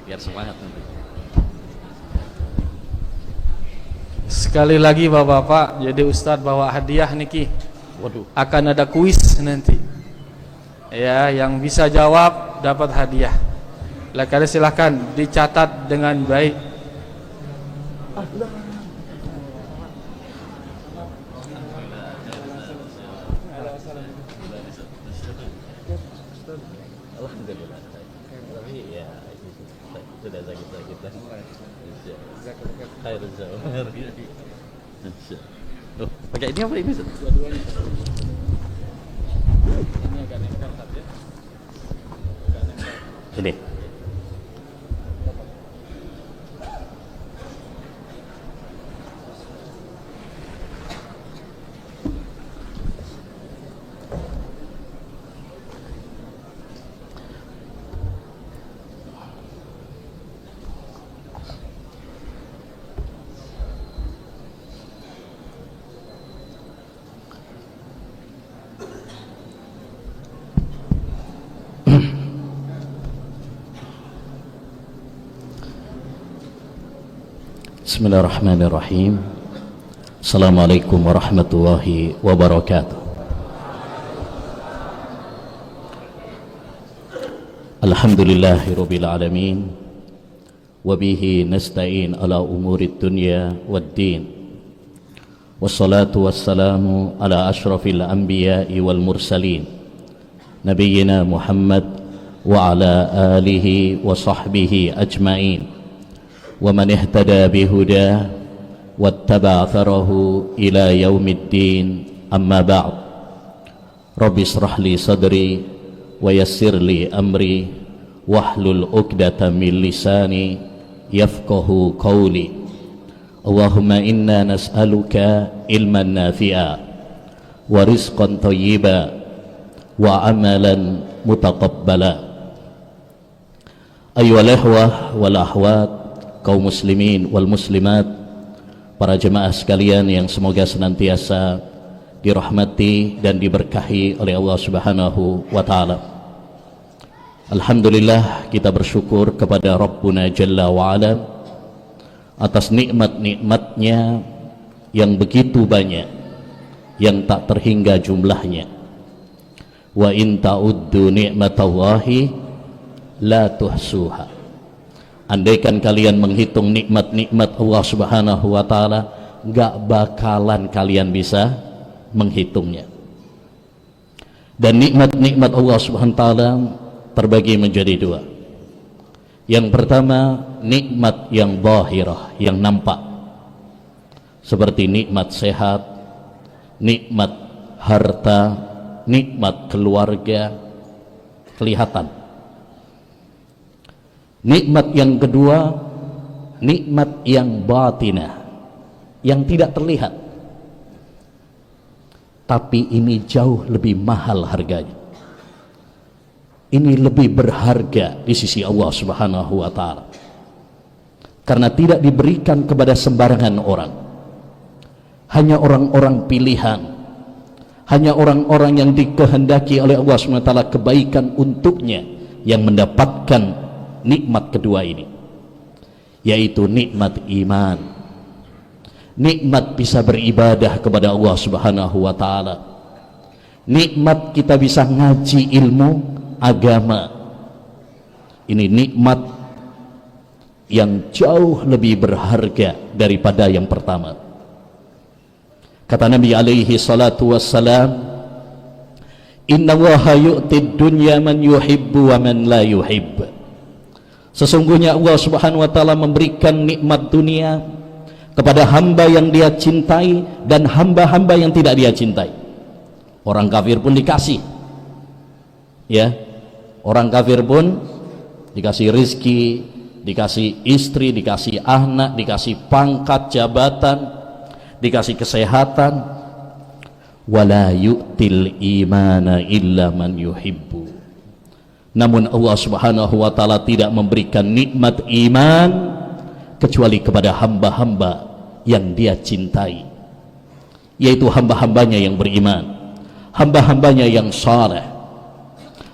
biar semangat nanti. Sekali lagi bapak-bapak, jadi Ustadz bawa hadiah niki. Waduh. Akan ada kuis nanti. Ya, yang bisa jawab dapat hadiah. Kalian silahkan dicatat dengan baik. Alhamdulillah. Tapi ya sudah sakit-sakit. Khairul zawar. Loh, pakai ini apa ini? Dua-duanya. Ini agak nempel ya. Ini. Bismillahirrahmanirrahim. Assalamualaikum warahmatullahi wabarakatuh. Alhamdulillahirabbil alamin. Wa bihi nasta'in ala umurid dunya waddin. Wassalatu wassalamu ala asyrafil anbiya'i wal mursalin. Nabiyyina Muhammad wa ala alihi wa sahbihi ajma'in. ومن اهتدى بهداه واتبع أثره إلى يوم الدين أما بعد رب اشرح لي صدري ويسر لي أمري واحلل عقدة من لساني يفقه قولي اللهم إنا نسألك علما نافعا ورزقا طيبا وعملا متقبلا أيها الإخوة والأخوات, kaum muslimin wal muslimat, para jemaah sekalian yang semoga senantiasa dirahmati dan diberkahi oleh Allah Subhanahu wa taala. Alhamdulillah, kita bersyukur kepada Rabbuna Jalla wa Ala atas nikmat-nikmatnya yang begitu banyak, yang tak terhingga jumlahnya. Wa in ta'uddu ni'matallahi la tuhsuha. Andaikan kalian menghitung nikmat-nikmat Allah Subhanahu wa taala, enggak bakalan kalian bisa menghitungnya. Dan nikmat-nikmat Allah Subhanahu wa taala terbagi menjadi dua. Yang pertama, nikmat yang zahirah, yang nampak, seperti nikmat sehat, nikmat harta, nikmat keluarga, kelihatan. Nikmat yang kedua, nikmat yang batinah, yang tidak terlihat, tapi ini jauh lebih mahal harganya. Ini lebih berharga di sisi Allah Subhanahu wa taala, karena tidak diberikan kepada sembarangan orang. Hanya orang-orang pilihan, hanya orang-orang yang dikehendaki oleh Allah Subhanahu wa taala kebaikan untuknya yang mendapatkan nikmat kedua ini, yaitu nikmat iman, nikmat bisa beribadah kepada Allah Subhanahu wa taala, nikmat kita bisa ngaji ilmu agama. Ini nikmat yang jauh lebih berharga daripada yang pertama. Kata Nabi alaihi salatu wassalam, inna Allaha yu'tid dunya man yuhibbu wa man la yuhibb. Sesungguhnya Allah Subhanahu wa taala memberikan nikmat dunia kepada hamba yang dia cintai dan hamba-hamba yang tidak dia cintai. Orang kafir pun dikasih, ya, orang kafir pun dikasih rizki, dikasih istri, dikasih anak, dikasih pangkat jabatan, dikasih kesehatan. Wala yu'til imana illa man yuhibbu. Namun Allah Subhanahu wa taala tidak memberikan nikmat iman kecuali kepada hamba-hamba yang dia cintai, yaitu hamba-hambanya yang beriman, hamba-hambanya yang saleh,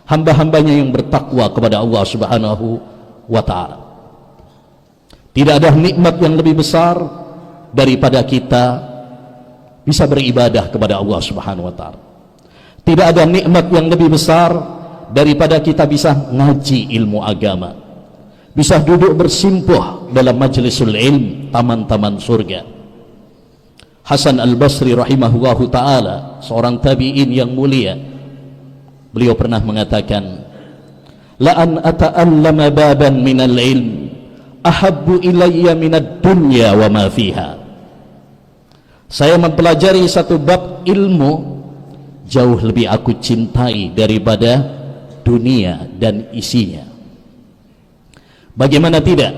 hamba-hambanya yang bertakwa kepada Allah Subhanahu wa taala. Tidak ada nikmat yang lebih besar daripada kita bisa beribadah kepada Allah Subhanahu wa taala. Tidak ada nikmat yang lebih besar daripada kita bisa ngaji ilmu agama, bisa duduk bersimpuh dalam majlisul ilm, taman-taman surga. Hasan al-Basri rahimahullahu taala, seorang tabi'in yang mulia, beliau pernah mengatakan, la an ata'allama baban minal ilm ahabbu ilayya minad dunya wa ma fiha. Saya mempelajari satu bab ilmu jauh lebih aku cintai daripada dunia dan isinya. Bagaimana tidak?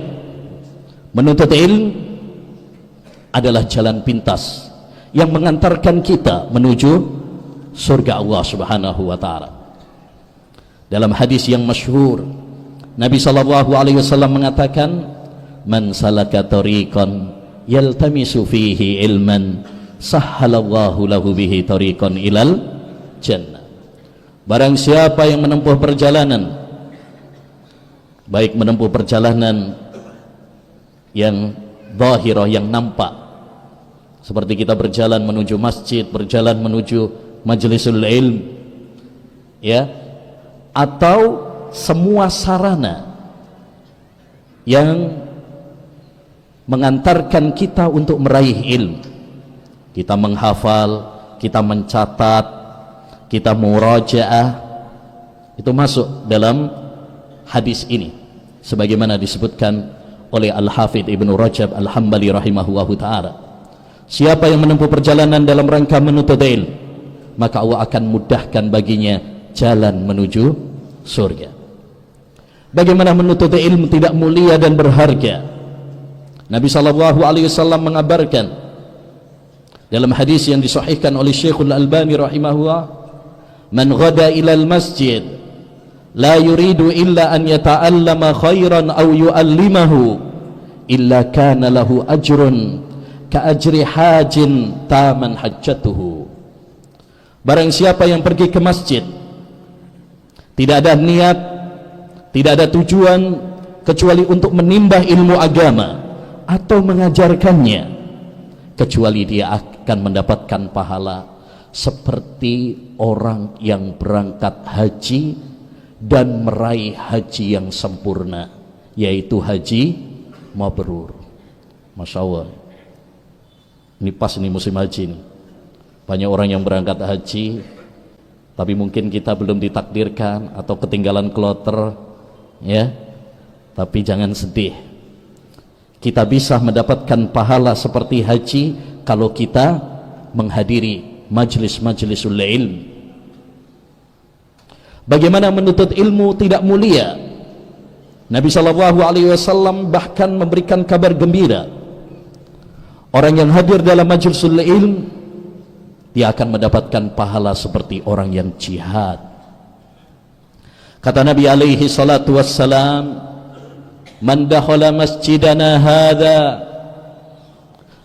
Menuntut ilmu adalah jalan pintas yang mengantarkan kita menuju surga Allah Subhanahu wa taala. Dalam hadis yang masyhur, Nabi sallallahu alaihi wasallam mengatakan, "Man salaka tariqan yaltamisu fihi ilman, sahhalallahu lahu bihi tariqan ilal jannah." Barang siapa yang menempuh perjalanan, baik menempuh perjalanan yang zahirah, yang nampak, seperti kita berjalan menuju masjid, berjalan menuju majlisul ilm, ya, atau semua sarana yang mengantarkan kita untuk meraih ilmu. Kita menghafal, kita mencatat, kita murajaah, itu masuk dalam hadis ini sebagaimana disebutkan oleh Al-Hafidh Ibnu Rajab Al-Hambali rahimahullahu ta'ala. Siapa yang menempuh perjalanan dalam rangka menuntut ilmu, maka Allah akan mudahkan baginya jalan menuju surga. Bagaimana menuntut ilmu tidak mulia dan berharga? Nabi sallallahu alaihi wasallam mengabarkan dalam hadis yang disahihkan oleh Syekhul Albani rahimahullah, man ghada ilal masjid la yuridu illa an yata'allama khairan aw yu'allimahu illa kana lahu ajrun ka ajri hajin taman hajjatuhu. Barang siapa yang pergi ke masjid tidak ada niat, tidak ada tujuan kecuali untuk menimba ilmu agama atau mengajarkannya, kecuali dia akan mendapatkan pahala seperti orang yang berangkat haji dan meraih haji yang sempurna, yaitu haji mabrur. Masya Allah, ini pas nih musim haji nih. Banyak orang yang berangkat haji, tapi mungkin kita belum ditakdirkan atau ketinggalan kloter, ya. Tapi jangan sedih, kita bisa mendapatkan pahala seperti haji kalau kita menghadiri majlis-majlisul ilm. Bagaimana menuntut ilmu tidak mulia? Nabi sallallahu alaihi wasallam bahkan memberikan kabar gembira, orang yang hadir dalam majlisul ilm, dia akan mendapatkan pahala seperti orang yang jihad. Kata Nabi alaihi salatu wassalam, man dakhala masjidana hadha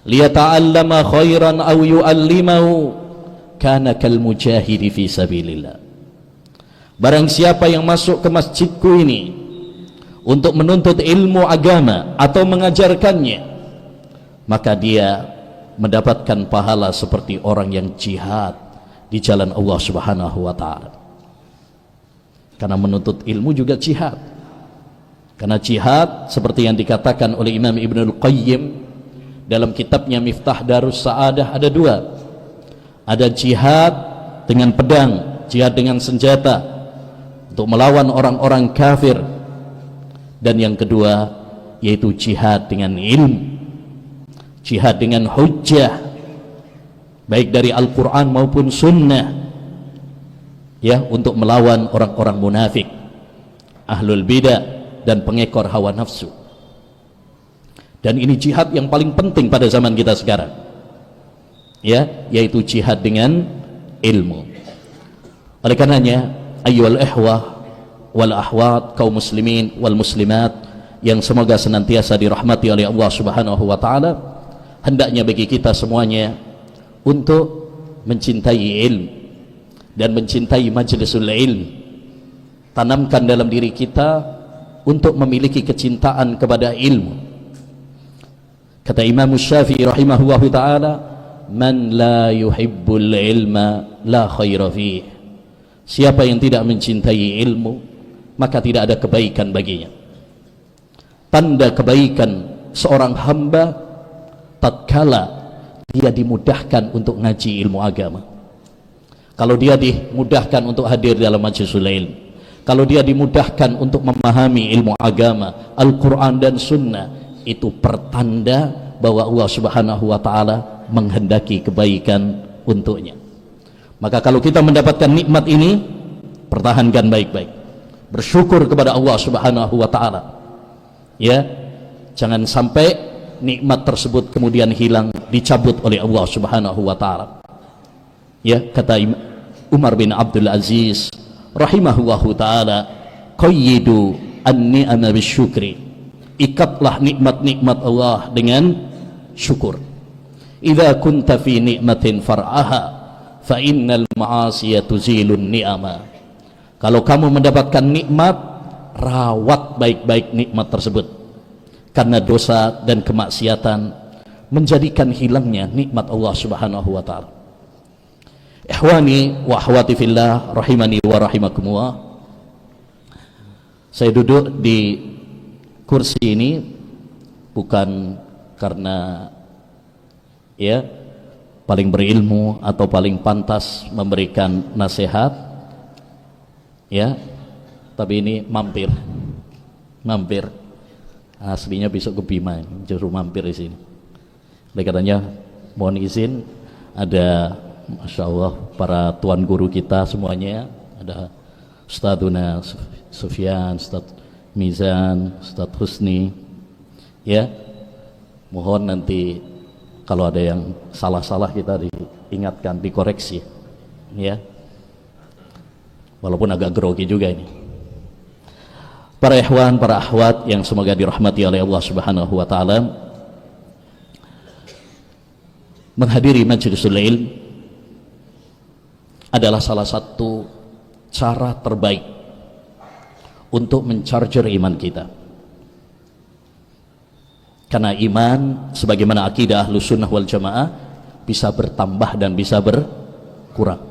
liyata'allama khairan aw yu'allimahu kana kal mujahidi fi sabilillah. Barang siapa yang masuk ke masjidku ini untuk menuntut ilmu agama atau mengajarkannya, maka dia mendapatkan pahala seperti orang yang jihad di jalan Allah Subhanahu wa ta'ala. Karena menuntut ilmu juga jihad. Karena jihad seperti yang dikatakan oleh Imam Ibnul Qayyim dalam kitabnya Miftah Darus Sa'adah, ada dua. Ada jihad dengan pedang, jihad dengan senjata untuk melawan orang-orang kafir, dan yang kedua yaitu jihad dengan ilmu, jihad dengan hujjah, baik dari Al-Quran maupun sunnah, ya, untuk melawan orang-orang munafik, ahlul bidah dan pengekor hawa nafsu. Dan ini jihad yang paling penting pada zaman kita sekarang, ya, yaitu jihad dengan ilmu. Oleh karenanya, ayyuhal ihwah wal ahwat, kaum muslimin wal muslimat yang semoga senantiasa dirahmati oleh Allah Subhanahu wa ta'ala, hendaknya bagi kita semuanya untuk mencintai ilmu dan mencintai majlisul ilm. Tanamkan dalam diri kita untuk memiliki kecintaan kepada ilmu, Kata Imam Syafi'i rahimahullahu ta'ala, man la yuhibbul ilma la khaira fih. Siapa yang tidak mencintai ilmu, maka tidak ada kebaikan baginya. Tanda kebaikan seorang hamba tatkala dia dimudahkan untuk ngaji ilmu agama. Kalau dia dimudahkan untuk hadir dalam majlisul ilm, kalau dia dimudahkan untuk memahami ilmu agama, Al-Quran dan Sunnah, itu pertanda bahwa Allah Subhanahu wa ta'ala menghendaki kebaikan untuknya. Maka kalau kita mendapatkan nikmat ini, pertahankan baik-baik, bersyukur kepada Allah Subhanahu wa ta'ala, ya. Jangan sampai nikmat tersebut kemudian hilang, dicabut oleh Allah Subhanahu wa ta'ala. Ya, kata Umar bin Abdul Aziz rahimahullahu ta'ala, qayyidu an-ni'ama bisyukri, ikatlah nikmat-nikmat Allah dengan syukur. Idza kunta fi ni'matin far'aha fa innal ma'asiya tuzilun ni'ama. Kalau kamu mendapatkan nikmat, rawat baik-baik nikmat tersebut, karena dosa dan kemaksiatan menjadikan hilangnya nikmat Allah Subhanahu wa ta'ala. Ikhwani wa akhwati fillah rahimani wa rahimakumullah, saya duduk di kursi ini bukan karena ya paling berilmu atau paling pantas memberikan nasihat, ya, tapi ini mampir aslinya besok ke Bima, justru mampir di sini. Oleh karenanya mohon izin, ada Masya Allah para tuan guru kita semuanya, ada Ustadzuna Sufyan, Ustadz Mizan, Ustadz Husni, ya, mohon nanti kalau ada yang salah-salah kita diingatkan, dikoreksi, ya, walaupun agak grogi juga ini. Para ikhwan, para akhwat yang semoga dirahmati oleh Allah Subhanahu wa ta'ala, menghadiri majlisul ilm adalah salah satu cara terbaik untuk mencharger iman kita. Karena iman sebagaimana akidah Ahlus Sunnah wal Jamaah bisa bertambah dan bisa berkurang.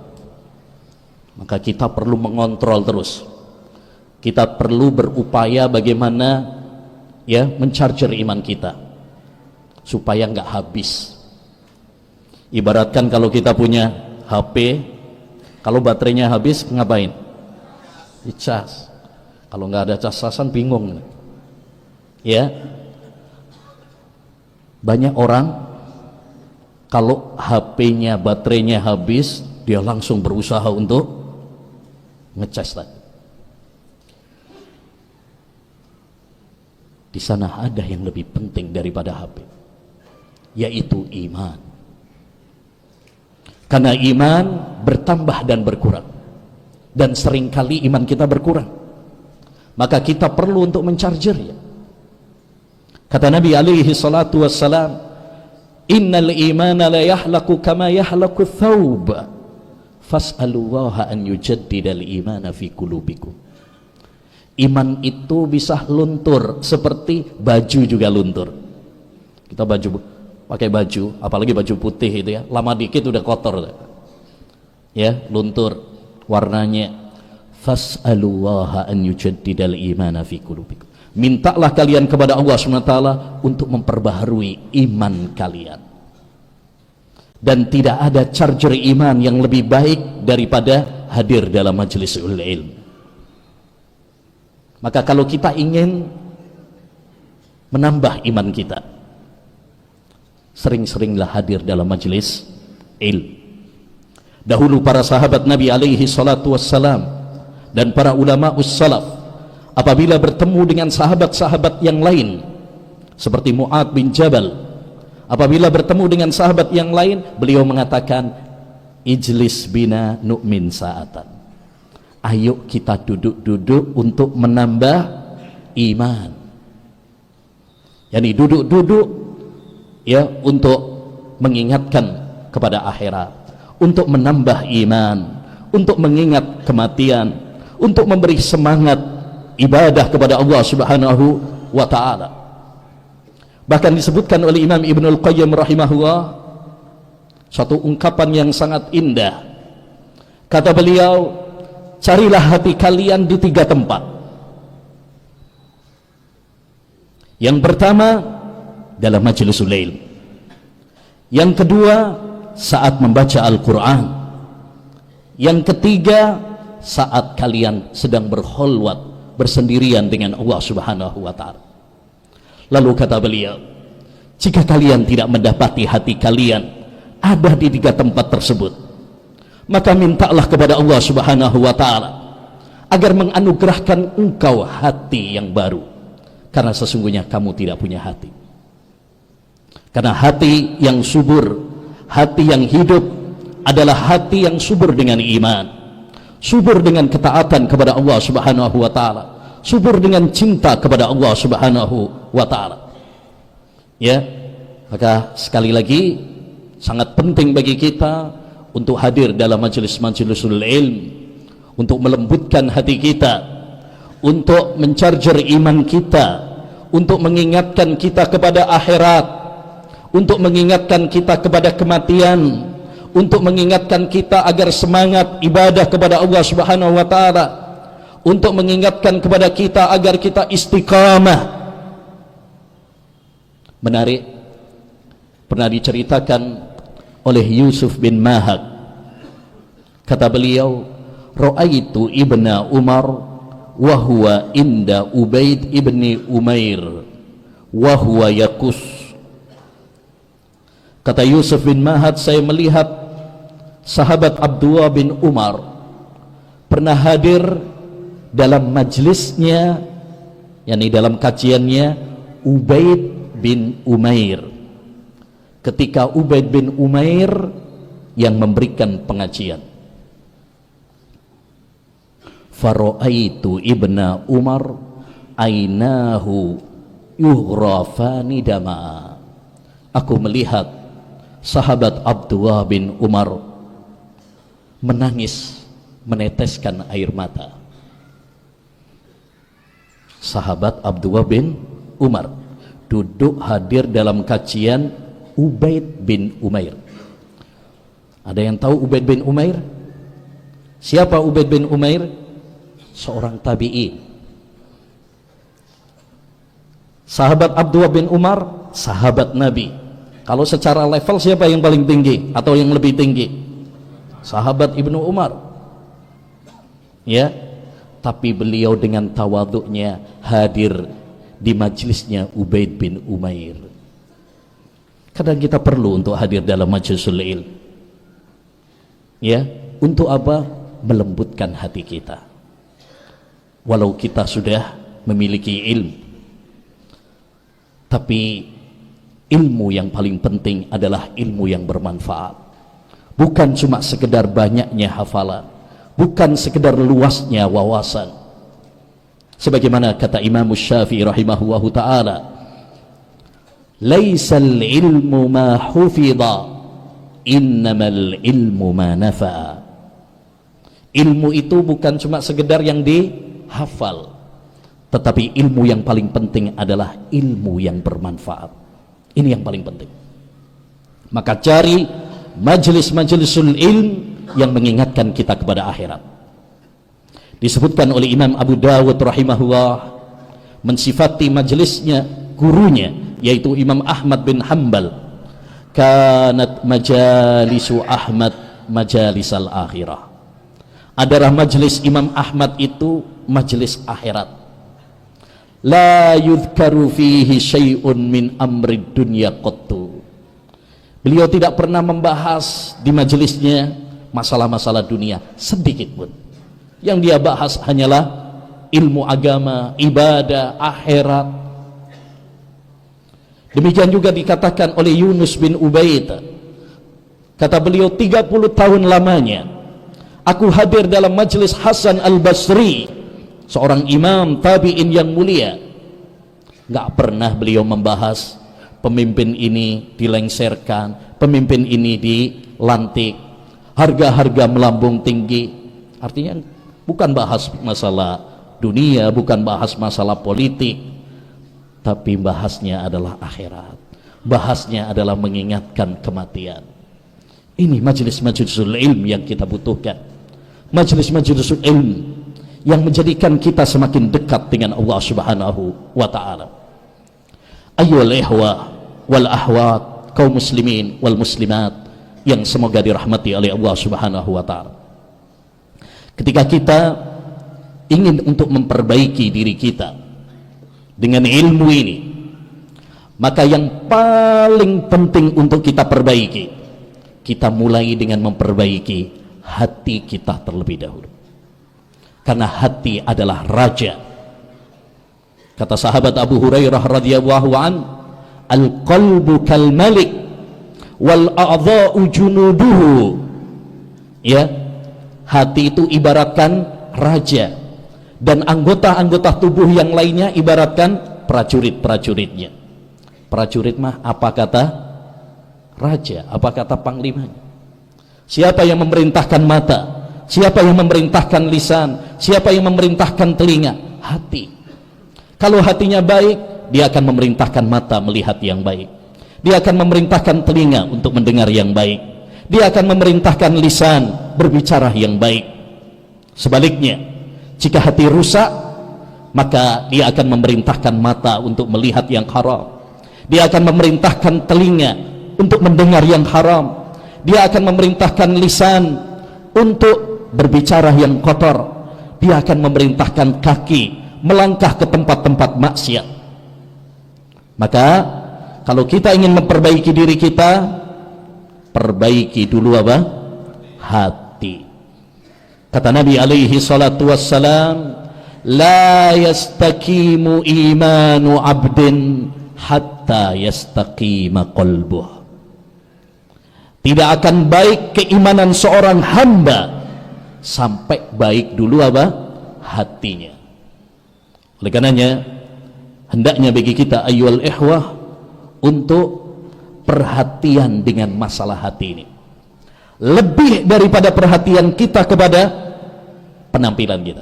Maka kita perlu mengontrol terus. Kita perlu berupaya bagaimana ya mencharger iman kita supaya nggak habis. Ibaratkan kalau kita punya HP, kalau baterainya habis ngapain? Dicas. Kalau nggak ada casasan bingung, ya. Banyak orang kalau HP-nya baterainya habis, dia langsung berusaha untuk ngecas lagi. Di sana ada yang lebih penting daripada HP, yaitu iman. Karena iman bertambah dan berkurang, dan seringkali iman kita berkurang, maka kita perlu untuk menchargernya. Kata Nabi alaihi salatu wassalam, innal imana la yahlaku kama yahlaku thawb fas'alullaha an yujaddidal imana fi qulubikum. Iman itu bisa luntur seperti baju juga luntur. Kita pakai baju, apalagi baju putih itu ya, lama dikit udah kotor ya, luntur warnanya. Fas'alullaha an yujaddidal imana fi qulubikum. Mintalah kalian kepada Allah SWT untuk memperbaharui iman kalian. Dan tidak ada charger iman yang lebih baik daripada hadir dalam majelis ilmu. Maka kalau kita ingin menambah iman kita, sering-seringlah hadir dalam majelis ilmu. Dahulu para sahabat Nabi alaihi salatu wassalam dan para ulama ussalaf, apabila bertemu dengan sahabat-sahabat yang lain seperti Mu'ad bin Jabal, apabila bertemu dengan sahabat yang lain, beliau mengatakan, ijlis bina nu'min sa'atan, ayo kita duduk-duduk untuk menambah iman. Yani duduk-duduk ya untuk mengingatkan kepada akhirat, untuk menambah iman, untuk mengingat kematian, untuk memberi semangat ibadah kepada Allah Subhanahu wa ta'ala. Bahkan disebutkan oleh Imam Ibnul Qayyim rahimahullah satu ungkapan yang sangat indah. Kata beliau, carilah hati kalian di 3 tempat. Yang pertama, dalam majlisul lail. Yang kedua, saat membaca Al-Quran. Yang ketiga, saat kalian sedang berkholwat, bersendirian dengan Allah subhanahu wa ta'ala. Lalu kata beliau, jika kalian tidak mendapati hati kalian ada di 3 tempat tersebut, maka mintalah kepada Allah subhanahu wa ta'ala agar menganugerahkan engkau hati yang baru, karena sesungguhnya kamu tidak punya hati. Karena hati yang subur, hati yang hidup adalah hati yang subur dengan iman, subur dengan ketaatan kepada Allah subhanahu wa ta'ala, subur dengan cinta kepada Allah subhanahu wa ta'ala. Ya, maka sekali lagi sangat penting bagi kita untuk hadir dalam majelis-majelisul ilm, untuk melembutkan hati kita, untuk mencarger iman kita, untuk mengingatkan kita kepada akhirat, untuk mengingatkan kita kepada kematian, untuk mengingatkan kita agar semangat ibadah kepada Allah subhanahu wa ta'ala, untuk mengingatkan kepada kita agar kita istiqamah. Menarik, pernah diceritakan oleh Yusuf bin Mahak, kata beliau, ra'aitu ibna Umar wa huwa inda Ubaid ibni Umair wa huwa yakus. Kata Yusuf bin Mahak, saya melihat sahabat Abdullah bin Umar pernah hadir dalam majlisnya, yakni dalam kajiannya Ubaid bin Umair, ketika Ubaid bin Umair yang memberikan pengajian. Fara'aitu ibna Umar ainahu yughrafani dama. Aku melihat sahabat Abdullah bin Umar menangis, meneteskan air mata. Sahabat Abdullah bin Umar duduk hadir dalam kajian Ubaid bin Umair. Ada yang tahu Ubaid bin Umair? Siapa Ubaid bin Umair? Seorang tabi'in. Sahabat Abdullah bin Umar, sahabat Nabi. Kalau secara level siapa yang paling tinggi atau yang lebih tinggi? Sahabat Ibnu Umar. Ya, tapi beliau dengan tawaduknya hadir di majlisnya Ubaid bin Umair. Kadang kita perlu untuk hadir dalam majlisul ilm. Ya, untuk apa? Melembutkan hati kita. Walau kita sudah memiliki ilmu, tapi ilmu yang paling penting adalah ilmu yang bermanfaat. Bukan cuma sekedar banyaknya hafalan, bukan sekedar luasnya wawasan. Sebagaimana kata Imam Syafi'i rahimahullahu ta'ala, laisal ilmu ma hufidha, innamal ilmu ma nafa'a. Ilmu itu bukan cuma sekedar yang dihafal, tetapi ilmu yang paling penting adalah ilmu yang bermanfaat. Ini yang paling penting. Maka cari majelis-majelisul ilm yang mengingatkan kita kepada akhirat. Disebutkan oleh Imam Abu Dawud rahimahullah mensifati majelisnya gurunya, yaitu Imam Ahmad bin Hanbal, kanat majalisu Ahmad majalisal akhirah. Adalah majelis Imam Ahmad itu majelis akhirat. La yudhkaru fihi syai'un min amri dunya qattu. Beliau tidak pernah membahas di majelisnya masalah-masalah dunia sedikit pun. Yang dia bahas hanyalah ilmu agama, ibadah, akhirat. Demikian juga dikatakan oleh Yunus bin Ubaid. Kata beliau, 30 tahun lamanya aku hadir dalam majelis Hasan al-Basri, seorang imam tabi'in yang mulia. Gak pernah beliau membahas pemimpin ini dilengserkan, pemimpin ini dilantik, harga-harga melambung tinggi. Artinya bukan bahas masalah dunia, bukan bahas masalah politik, tapi bahasnya adalah akhirat, bahasnya adalah mengingatkan kematian. Ini majelis-majelisul ilm yang kita butuhkan, majelis-majelisul ilm yang menjadikan kita semakin dekat dengan Allah Subhanahu wa ta'ala. Ayyuhal ihwa wal ahwat, kaum muslimin wal muslimat yang semoga dirahmati oleh Allah Subhanahu wa ta'ala. Ketika kita ingin untuk memperbaiki diri kita dengan ilmu ini, maka yang paling penting untuk kita perbaiki, kita mulai dengan memperbaiki hati kita terlebih dahulu. Karena hati adalah raja. Kata sahabat Abu Hurairah radhiyallahu an, al-qalbu kal malik wal a'dha'u junuduhu. Ya, hati itu ibaratkan raja, dan anggota-anggota tubuh yang lainnya ibaratkan prajurit-prajuritnya. Prajurit mah apa kata raja, apa kata panglimanya? Siapa yang memerintahkan mata? Siapa yang memerintahkan lisan? Siapa yang memerintahkan telinga? Hati. Kalau hatinya baik, dia akan memerintahkan mata melihat yang baik, dia akan memerintahkan telinga untuk mendengar yang baik, dia akan memerintahkan lisan berbicara yang baik. Sebaliknya, jika hati rusak, maka dia akan memerintahkan mata untuk melihat yang haram, dia akan memerintahkan telinga untuk mendengar yang haram, dia akan memerintahkan lisan untuk berbicara yang kotor, dia akan memerintahkan kaki melangkah ke tempat-tempat maksiat. Maka kalau kita ingin memperbaiki diri kita, perbaiki dulu apa? Hati. Kata Nabi alaihi salatu wassalam, la yastaqimu imanu abdin hatta yastaqima qalbuh. Tidak akan baik keimanan seorang hamba sampai baik dulu apa? Hatinya. Oleh karenanya, hendaknya bagi kita ayyuhal ikhwah untuk perhatian dengan masalah hati ini, lebih daripada perhatian kita kepada penampilan kita.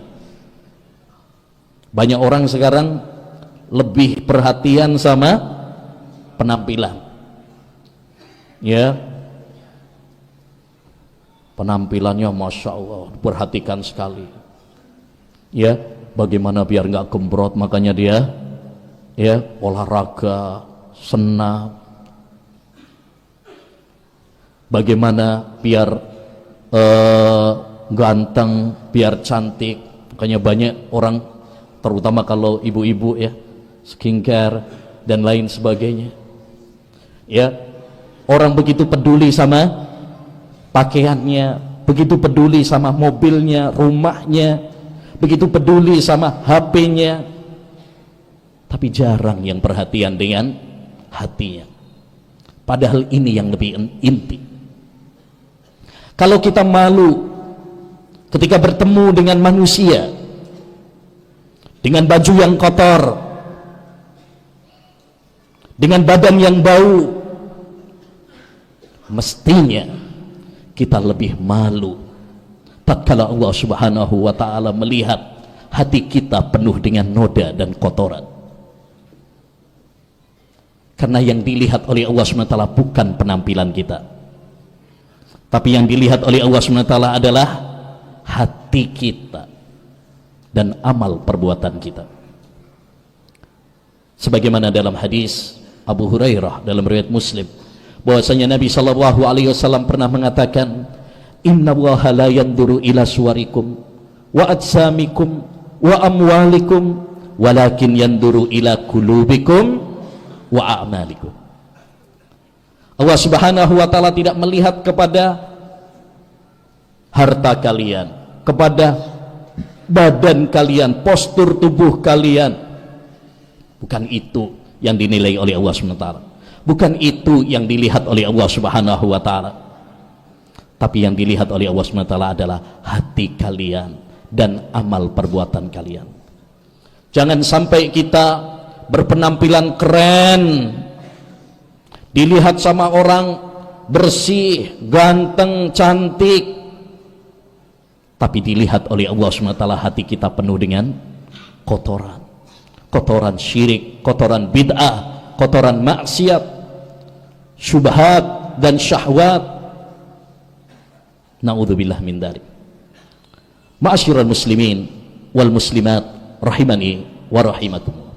Banyak orang sekarang lebih perhatian sama penampilan, ya, penampilannya masya Allah perhatikan sekali, ya, bagaimana biar nggak gembrot, makanya dia ya olahraga, senam. Bagaimana biar ganteng, biar cantik, makanya banyak orang, terutama kalau ibu-ibu ya, skincare dan lain sebagainya. Ya, orang begitu peduli sama pakaiannya, begitu peduli sama mobilnya, rumahnya, begitu peduli sama HP-nya, tapi jarang yang perhatian dengan hatinya. Padahal ini yang lebih inti. Kalau kita malu ketika bertemu dengan manusia dengan baju yang kotor, dengan badan yang bau, mestinya kita lebih malu tatkala Allah Subhanahu wa ta'ala melihat hati kita penuh dengan noda dan kotoran. Karena yang dilihat oleh Allah SWT bukan penampilan kita, tapi yang dilihat oleh Allah SWT adalah hati kita dan amal perbuatan kita. Sebagaimana dalam hadis Abu Hurairah dalam riwayat Muslim, bahwasanya Nabi SAW pernah mengatakan, innallaha la yanduru ila suwarikum wa ajsamikum wa amwalikum walakin yanduru ila kulubikum wa a'malikum. Allah Subhanahu wa ta'ala tidak melihat kepada harta kalian, kepada badan kalian, postur tubuh kalian. Bukan itu yang dinilai oleh Allah Subhanahu wa ta'ala, bukan itu yang dilihat oleh Allah Subhanahu wa ta'ala. Tapi yang dilihat oleh Allah SWT adalah hati kalian dan amal perbuatan kalian. Jangan sampai kita berpenampilan keren, dilihat sama orang bersih, ganteng, cantik, tapi dilihat oleh Allah SWT hati kita penuh dengan kotoran. kotoran syirik, kotoran bid'ah, kotoran maksiat, syubhat dan syahwat. Na'udzubillah min dzalik. Ma'asyiral muslimin wal muslimat rahimani wa rahimakumullah.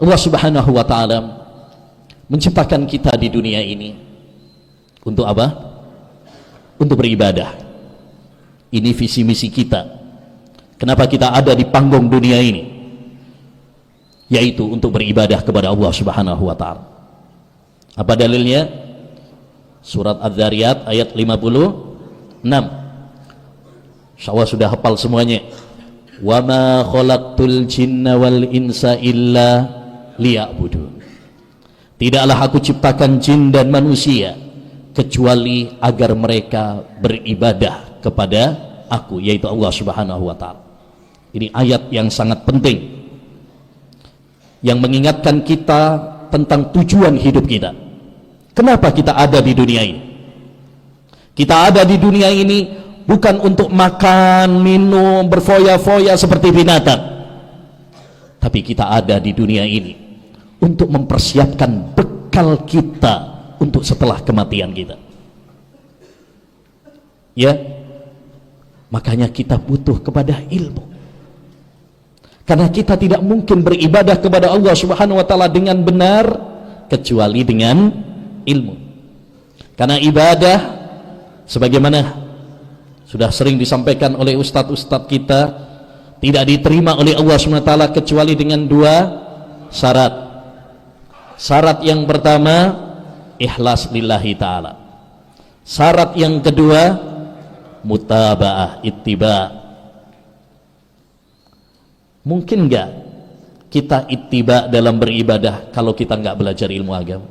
Allah Subhanahu wa taala menciptakan kita di dunia ini untuk apa? Untuk beribadah. Ini visi misi kita. Kenapa kita ada di panggung dunia ini? Yaitu untuk beribadah kepada Allah Subhanahu wa taala. Apa dalilnya? Surat Az-Zariyat ayat 56. Insyaallah sudah hafal semuanya. Wa ma khalaqtul jinna wal insa illa liya'budun. Tidaklah aku ciptakan jin dan manusia kecuali agar mereka beribadah kepada aku, yaitu Allah Subhanahu wa taala. Ini ayat yang sangat penting yang mengingatkan kita tentang tujuan hidup kita. Kenapa kita ada di dunia ini? Kita ada di dunia ini bukan untuk makan, minum, berfoya-foya seperti binatang. Tapi kita ada di dunia ini untuk mempersiapkan bekal kita untuk setelah kematian kita. Ya, makanya kita butuh kepada ilmu. Karena kita tidak mungkin beribadah kepada Allah Subhanahu wa taala dengan benar kecuali dengan ilmu. Karena ibadah sebagaimana sudah sering disampaikan oleh ustadz-ustadz kita, tidak diterima oleh Allah Subhanahu wa taala kecuali dengan dua syarat. Syarat yang pertama, ikhlas lillahi ta'ala. Syarat yang kedua, mutaba'ah, ittiba'. Mungkin enggak kita ittiba' dalam beribadah kalau kita enggak belajar ilmu agama?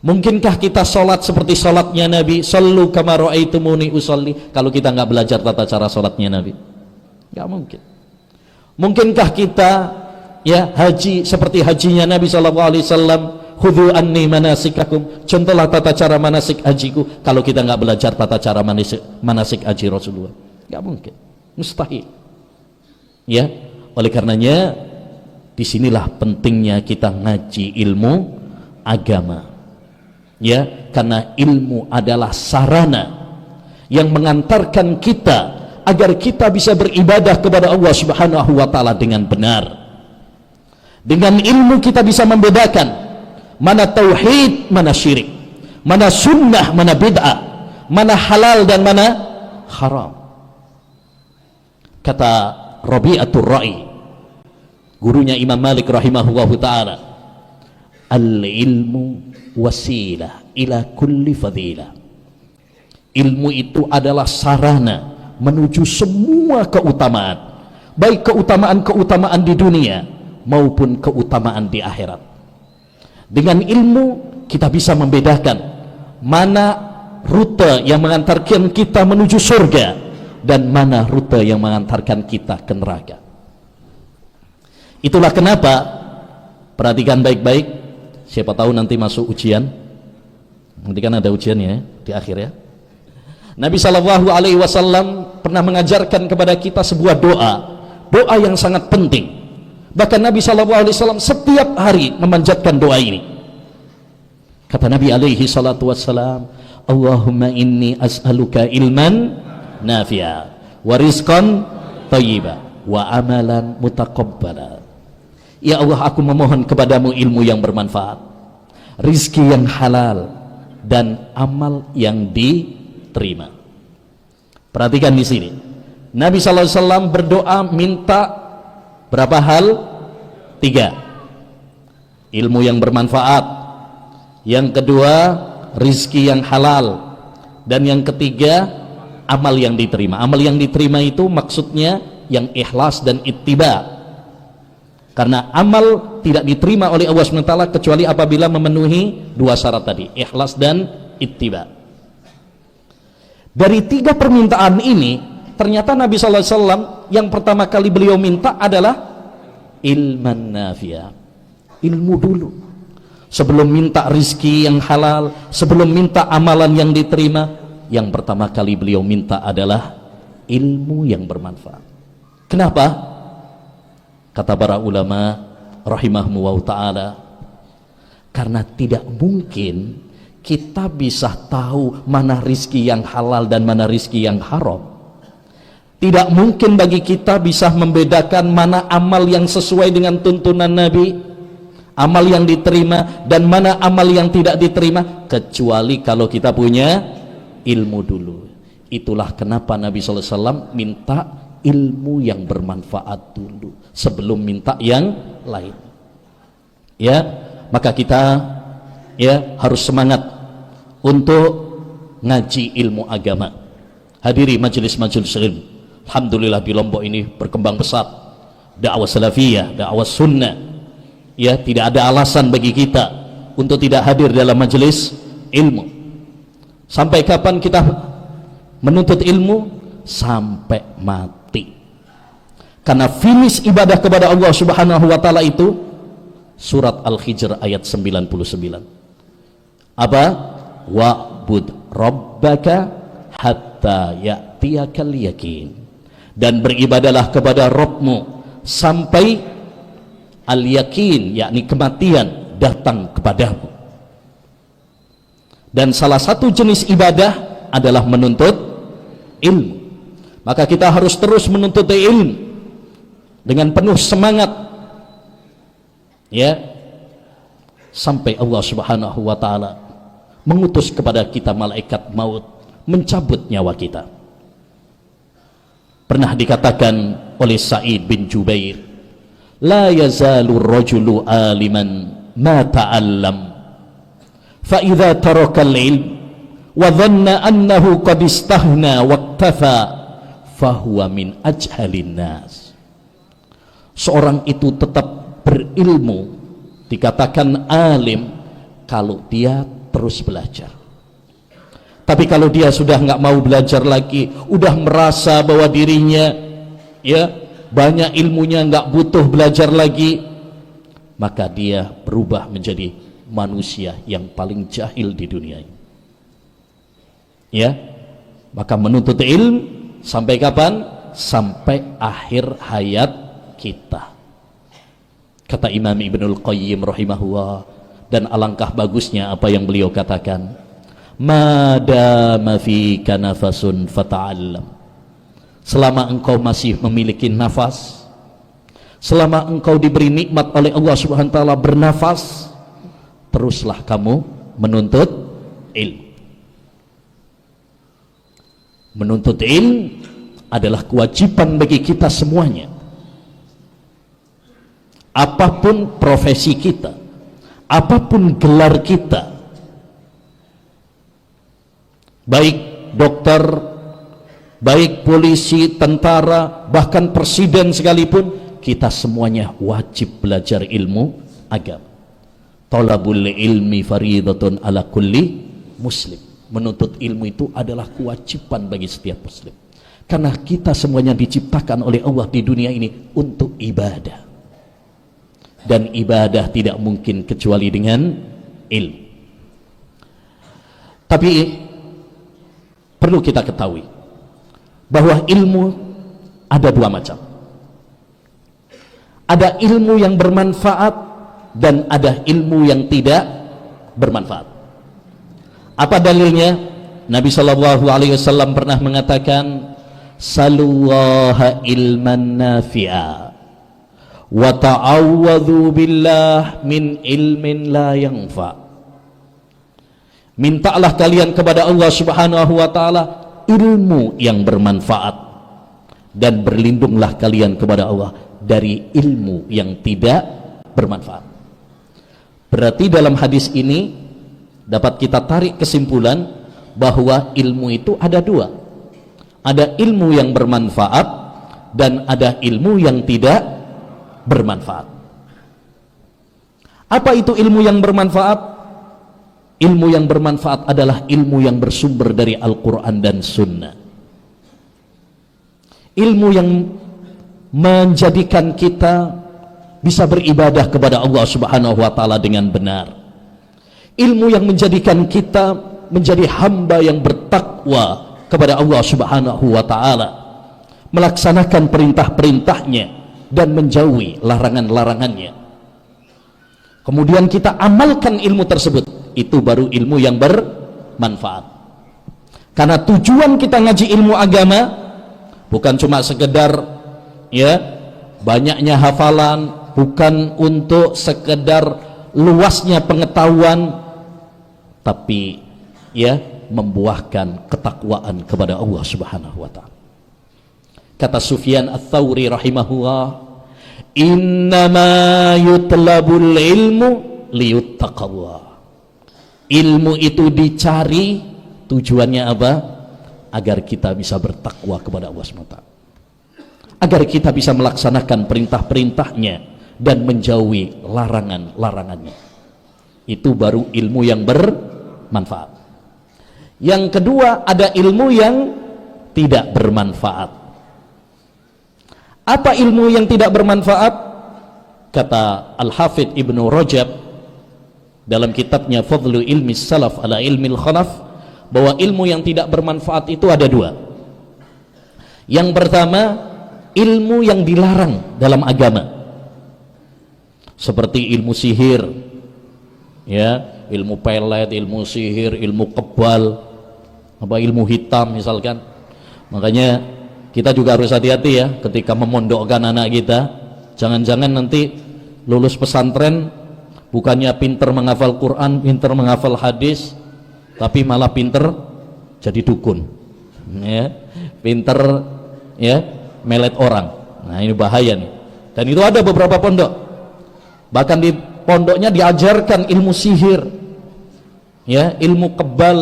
Mungkinkah kita sholat seperti sholatnya Nabi, sallu kama ra'aitumuni usolli, kalau kita enggak belajar tata cara sholatnya Nabi? Enggak mungkin. Mungkinkah kita ya haji seperti hajinya Nabi SAW, khudhu anni manasikakum, contohlah tata cara manasik hajiku, kalau kita enggak belajar tata cara manasik haji Rasulullah? Enggak mungkin, mustahil. Ya, oleh karenanya disinilah pentingnya kita ngaji ilmu agama. Ya, karena ilmu adalah sarana yang mengantarkan kita agar kita bisa beribadah kepada Allah Subhanahu wa taala dengan benar. Dengan ilmu kita bisa membedakan mana tauhid, mana syirik, mana sunnah, mana bid'ah, mana halal dan mana haram. Kata Rabi'atul Ra'i, gurunya Imam Malik rahimahullahu ta'ala, al-ilmu wasilah ila kulli fadilah. Ilmu itu adalah sarana menuju semua keutamaan, baik keutamaan-keutamaan di dunia maupun keutamaan di akhirat. Dengan ilmu kita bisa membedakan mana rute yang mengantarkan kita menuju surga dan mana rute yang mengantarkan kita ke neraka. Itulah kenapa, perhatikan baik-baik, siapa tahu nanti masuk ujian, nanti kan ada ujiannya di akhir ya. Nabi SAW pernah mengajarkan kepada kita sebuah doa yang sangat penting. Bahkan Nabi SAW setiap hari memanjatkan doa ini. Kata Nabi SAW, Allahumma inni as'aluka ilman nafi'a wa rizqan thayyiba wa amalan mutaqabbala. Ya Allah, aku memohon kepadamu ilmu yang bermanfaat, rizki yang halal, dan amal yang diterima. Perhatikan di sini, Nabi SAW berdoa minta berapa hal? 3. Ilmu yang bermanfaat, yang kedua rizki yang halal, dan yang ketiga amal yang diterima. Amal yang diterima itu maksudnya yang ikhlas dan ittiba. Karena amal tidak diterima oleh Allah SWT kecuali apabila memenuhi dua syarat tadi, ikhlas dan ittiba. Dari 3 permintaan ini, ternyata Nabi SAW yang pertama kali beliau minta adalah ilman nafi'a, ilmu dulu. Sebelum minta rizki yang halal, sebelum minta amalan yang diterima, yang pertama kali beliau minta adalah ilmu yang bermanfaat. Kenapa? Kata para ulama rahimahumullah ta'ala, karena tidak mungkin kita bisa tahu mana rizki yang halal dan mana rizki yang haram. Tidak mungkin bagi kita bisa membedakan mana amal yang sesuai dengan tuntunan Nabi, amal yang diterima, dan mana amal yang tidak diterima, kecuali kalau kita punya ilmu dulu. Itulah kenapa Nabi SAW minta ilmu yang bermanfaat dulu sebelum minta yang lain. Ya, maka kita ya harus semangat untuk ngaji ilmu agama. Hadiri majelis-majelis ilmu. Alhamdulillah di Lombok ini berkembang pesat dakwah salafiyah, dakwah sunnah. Ya, tidak ada alasan bagi kita untuk tidak hadir dalam majelis ilmu. Sampai kapan kita menuntut ilmu? Sampai mati. Karena finish ibadah kepada Allah Subhanahu wa taala itu surat Al-Hijr ayat 99. Apa? Wa'bud rabbaka hatta ya'tiyakal yakin. Dan beribadalah kepada Rabbmu sampai al-yakin, yakni kematian, datang kepadamu. Dan salah satu jenis ibadah adalah menuntut ilmu. Maka kita harus terus menuntut ilmu dengan penuh semangat, ya, sampai Allah Subhanahu wa taala mengutus kepada kita malaikat maut mencabut nyawa kita. Pernah dikatakan oleh Sa'id bin Jubair, la yazalu rajulu aliman ma ta'allam fa idza taraka al-ilm wa dhanna annahu qad istahna waqtafa fa huwa min ajhalin nas. Seorang itu tetap berilmu, dikatakan alim kalau dia terus belajar. Tapi kalau dia sudah nggak mau belajar lagi, udah merasa bahwa dirinya ya banyak ilmunya, nggak butuh belajar lagi, maka dia berubah menjadi manusia yang paling jahil di dunia ini. Ya, maka menuntut ilmu sampai kapan? Sampai akhir hayat kita. Kata Imam Ibnul Qayyim rahimahullah, dan alangkah bagusnya apa yang beliau katakan, madama fika nafasun fata'allam. Selama engkau masih memiliki nafas, selama engkau diberi nikmat oleh Allah Subhanahu wa taala bernafas, teruslah kamu menuntut ilmu. Menuntut ilmu adalah kewajiban bagi kita semuanya. Apapun profesi kita, apapun gelar kita, baik dokter, baik polisi, tentara, bahkan presiden sekalipun, kita semuanya wajib belajar ilmu agama. Talabul ilmi faridatun ala kulli muslim. Menuntut ilmu itu adalah kewajiban bagi setiap muslim, karena kita semuanya diciptakan oleh Allah di dunia ini untuk ibadah, dan ibadah tidak mungkin kecuali dengan ilmu. Tapi perlu kita ketahui bahwa ilmu ada dua macam. Ada ilmu yang bermanfaat dan ada ilmu yang tidak bermanfaat. Apa dalilnya? Nabi SAW pernah mengatakan, salullaha ilman nafi'a wa ta'awwadhu billah min ilmin la yanfa. Mintalah kalian kepada Allah Subhanahu wa taala ilmu yang bermanfaat, dan berlindunglah kalian kepada Allah dari ilmu yang tidak bermanfaat. Berarti dalam hadis ini dapat kita tarik kesimpulan bahwa ilmu itu ada dua. Ada ilmu yang bermanfaat dan ada ilmu yang tidak bermanfaat. Apa itu ilmu yang bermanfaat? Ilmu yang bermanfaat adalah ilmu yang bersumber dari Al-Quran dan Sunnah. Ilmu yang menjadikan kita bisa beribadah kepada Allah Subhanahu wa taala dengan benar. Ilmu yang menjadikan kita menjadi hamba yang bertakwa kepada Allah Subhanahu wa taala, melaksanakan perintah-perintahnya dan menjauhi larangan-larangannya. Kemudian kita amalkan ilmu tersebut, itu baru ilmu yang bermanfaat. Karena tujuan kita ngaji ilmu agama bukan cuma sekedar ya banyaknya hafalan, bukan untuk sekedar luasnya pengetahuan, tapi ya membuahkan ketakwaan kepada Allah Subhanahu wa taala. Kata Sufyan Ats-Tsauri rahimahullah, innama yutlabul ilmu liyuttaqallah. Ilmu itu dicari, tujuannya apa? Agar kita bisa bertakwa kepada Allah SWT, agar kita bisa melaksanakan perintah-perintahnya dan menjauhi larangan-larangannya. Itu baru ilmu yang bermanfaat. Yang kedua, ada ilmu yang tidak bermanfaat. Apa ilmu yang tidak bermanfaat? Kata Al-Hafidh Ibnu Rajab dalam kitabnya Fadlu Ilmi Salaf ala Ilmil Khalaf, bahwa ilmu yang tidak bermanfaat itu ada dua. Yang pertama, ilmu yang dilarang dalam agama, seperti ilmu sihir, ya, ilmu pelet, ilmu sihir, ilmu kebal, apa ilmu hitam misalkan. Makanya kita juga harus hati-hati ya ketika memondokkan anak kita. Jangan-jangan nanti lulus pesantren bukannya pinter menghafal Quran, pinter menghafal hadis, tapi malah pinter jadi dukun, ya, pinter ya melet orang. Nah ini bahaya nih. Dan itu ada beberapa pondok, bahkan di pondoknya diajarkan ilmu sihir, ya, ilmu kebal,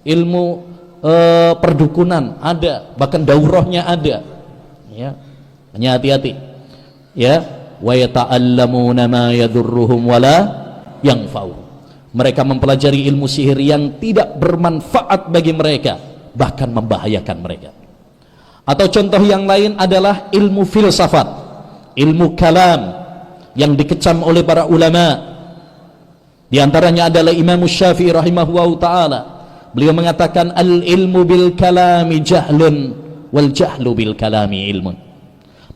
ilmu perdukunan ada, bahkan daurahnya ada, ya. Hanya hati-hati, ya. Wa yata'allamuna ma yadurruhum wala yanfa'uhum. Mereka mempelajari ilmu sihir yang tidak bermanfaat bagi mereka, bahkan membahayakan mereka. Atau contoh yang lain adalah ilmu filsafat, ilmu kalam yang dikecam oleh para ulama. Di antaranya adalah Imam Syafi'i rahimahullahu taala. Beliau mengatakan al-ilmu bil kalami jahlun wal jahlu bil kalami ilmun.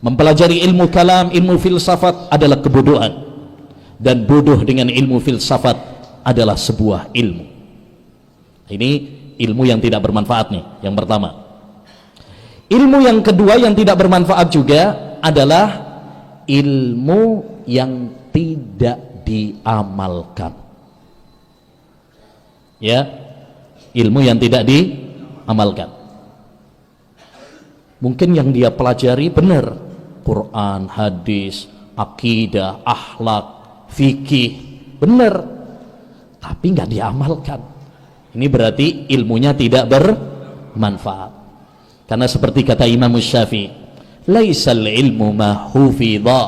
Mempelajari ilmu kalam, ilmu filsafat adalah kebodohan, dan bodoh dengan ilmu filsafat adalah sebuah ilmu. Ini ilmu yang tidak bermanfaat nih, yang pertama. Ilmu yang kedua yang tidak bermanfaat juga adalah ilmu yang tidak diamalkan, ya, ilmu yang tidak diamalkan. Mungkin yang dia pelajari benar, Quran, hadis, akidah, akhlak, fikih, benar, tapi nggak diamalkan. Ini berarti ilmunya tidak bermanfaat. Karena seperti kata Imam Syafi'i, laisal ilmu ma hufidha,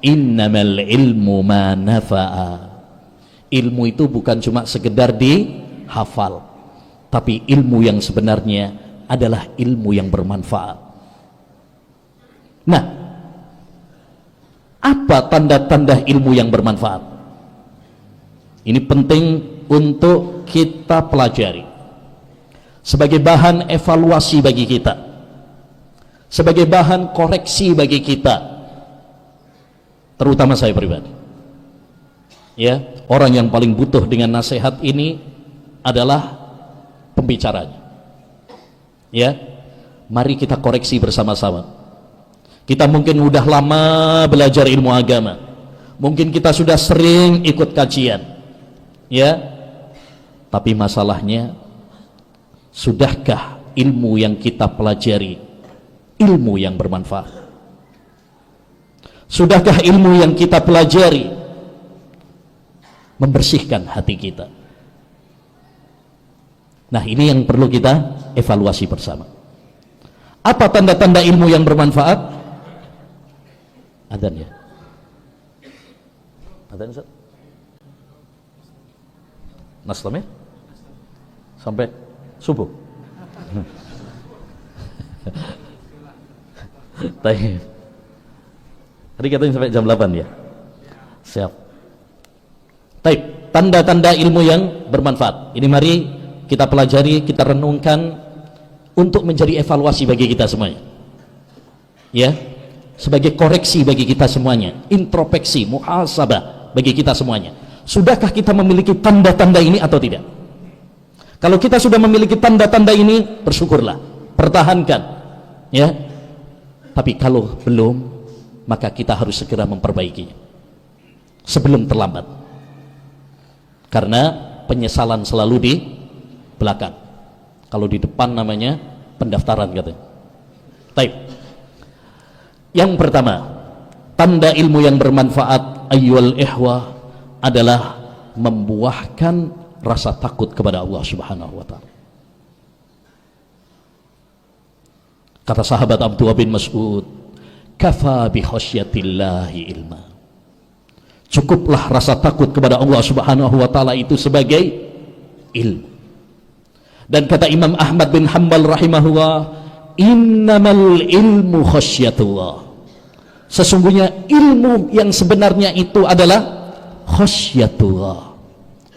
innamal ilmu ma nafa'a. Ilmu itu bukan cuma sekedar dihafal, tapi ilmu yang sebenarnya adalah ilmu yang bermanfaat. Nah, apa tanda-tanda ilmu yang bermanfaat? Ini penting untuk kita pelajari sebagai bahan evaluasi bagi kita, sebagai bahan koreksi bagi kita, terutama saya pribadi. Ya, orang yang paling butuh dengan nasihat ini adalah pembicaranya. Ya, mari kita koreksi bersama-sama. Kita mungkin udah lama belajar ilmu agama, mungkin kita sudah sering ikut kajian, ya, tapi masalahnya, sudahkah ilmu yang kita pelajari ilmu yang bermanfaat? Sudahkah ilmu yang kita pelajari membersihkan hati kita? Nah, ini yang perlu kita evaluasi bersama. Apa tanda-tanda ilmu yang bermanfaat? Adzan ya? Adzan Ustaz? Naslam ya? Sampai subuh? Tadi katanya sampai jam 8 ya? Siap. Taib, tanda-tanda ilmu yang bermanfaat. Ini mari kita pelajari, kita renungkan untuk menjadi evaluasi bagi kita semuanya. Ya. sebagai koreksi bagi kita semuanya, introspeksi, muhasabah bagi kita semuanya. Sudahkah kita memiliki tanda-tanda ini atau tidak? Kalau kita sudah memiliki tanda-tanda ini, bersyukurlah, pertahankan, ya. Tapi kalau belum, maka kita harus segera memperbaikinya sebelum terlambat. Karena penyesalan selalu di belakang. Kalau di depan namanya pendaftaran katanya. Baik. Yang pertama, tanda ilmu yang bermanfaat ayyuhal ikhwah adalah membuahkan rasa takut kepada Allah Subhanahu wa taala. Kata sahabat Abdullah bin Mas'ud, kafa bi khasyatillahi ilma. Cukuplah rasa takut kepada Allah Subhanahu wa taala itu sebagai ilmu. Dan kata Imam Ahmad bin Hanbal rahimahullah, innamal ilmu khasyatullah. Sesungguhnya ilmu yang sebenarnya itu adalah khasyatullah,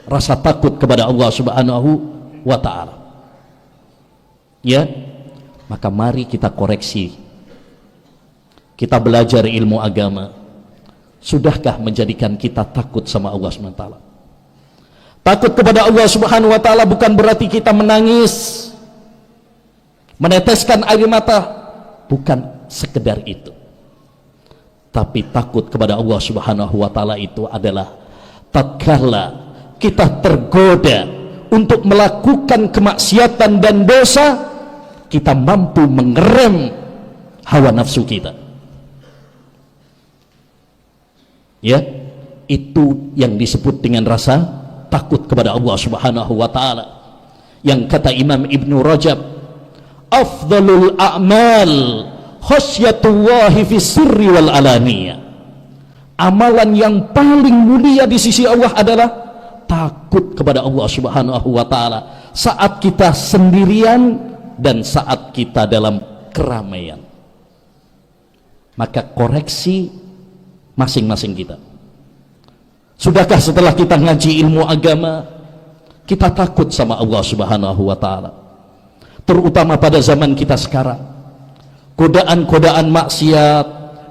rasa takut kepada Allah Subhanahu wa taala. Ya, maka mari kita koreksi. Kita belajar ilmu agama. Sudahkah menjadikan kita takut sama Allah Subhanahu wa taala? Takut kepada Allah Subhanahu wa taala bukan berarti kita menangis, meneteskan air mata, bukan sekedar itu. Tapi takut kepada Allah Subhanahu wa taala itu adalah tatkala kita tergoda untuk melakukan kemaksiatan dan dosa, kita mampu mengerem hawa nafsu kita. Ya, itu yang disebut dengan rasa takut kepada Allah Subhanahu wa taala. Yang kata Imam Ibnu Rajab, afdhalul a'mal khasyatullahi fi sirri wal alaniyah. Amalan yang paling mulia di sisi Allah adalah takut kepada Allah Subhanahu wa taala saat kita sendirian dan saat kita dalam keramaian. Maka koreksi masing-masing kita. Sudahkah setelah kita ngaji ilmu agama, kita takut sama Allah Subhanahu wa taala? Terutama pada zaman kita sekarang. Godaan-godaan maksiat,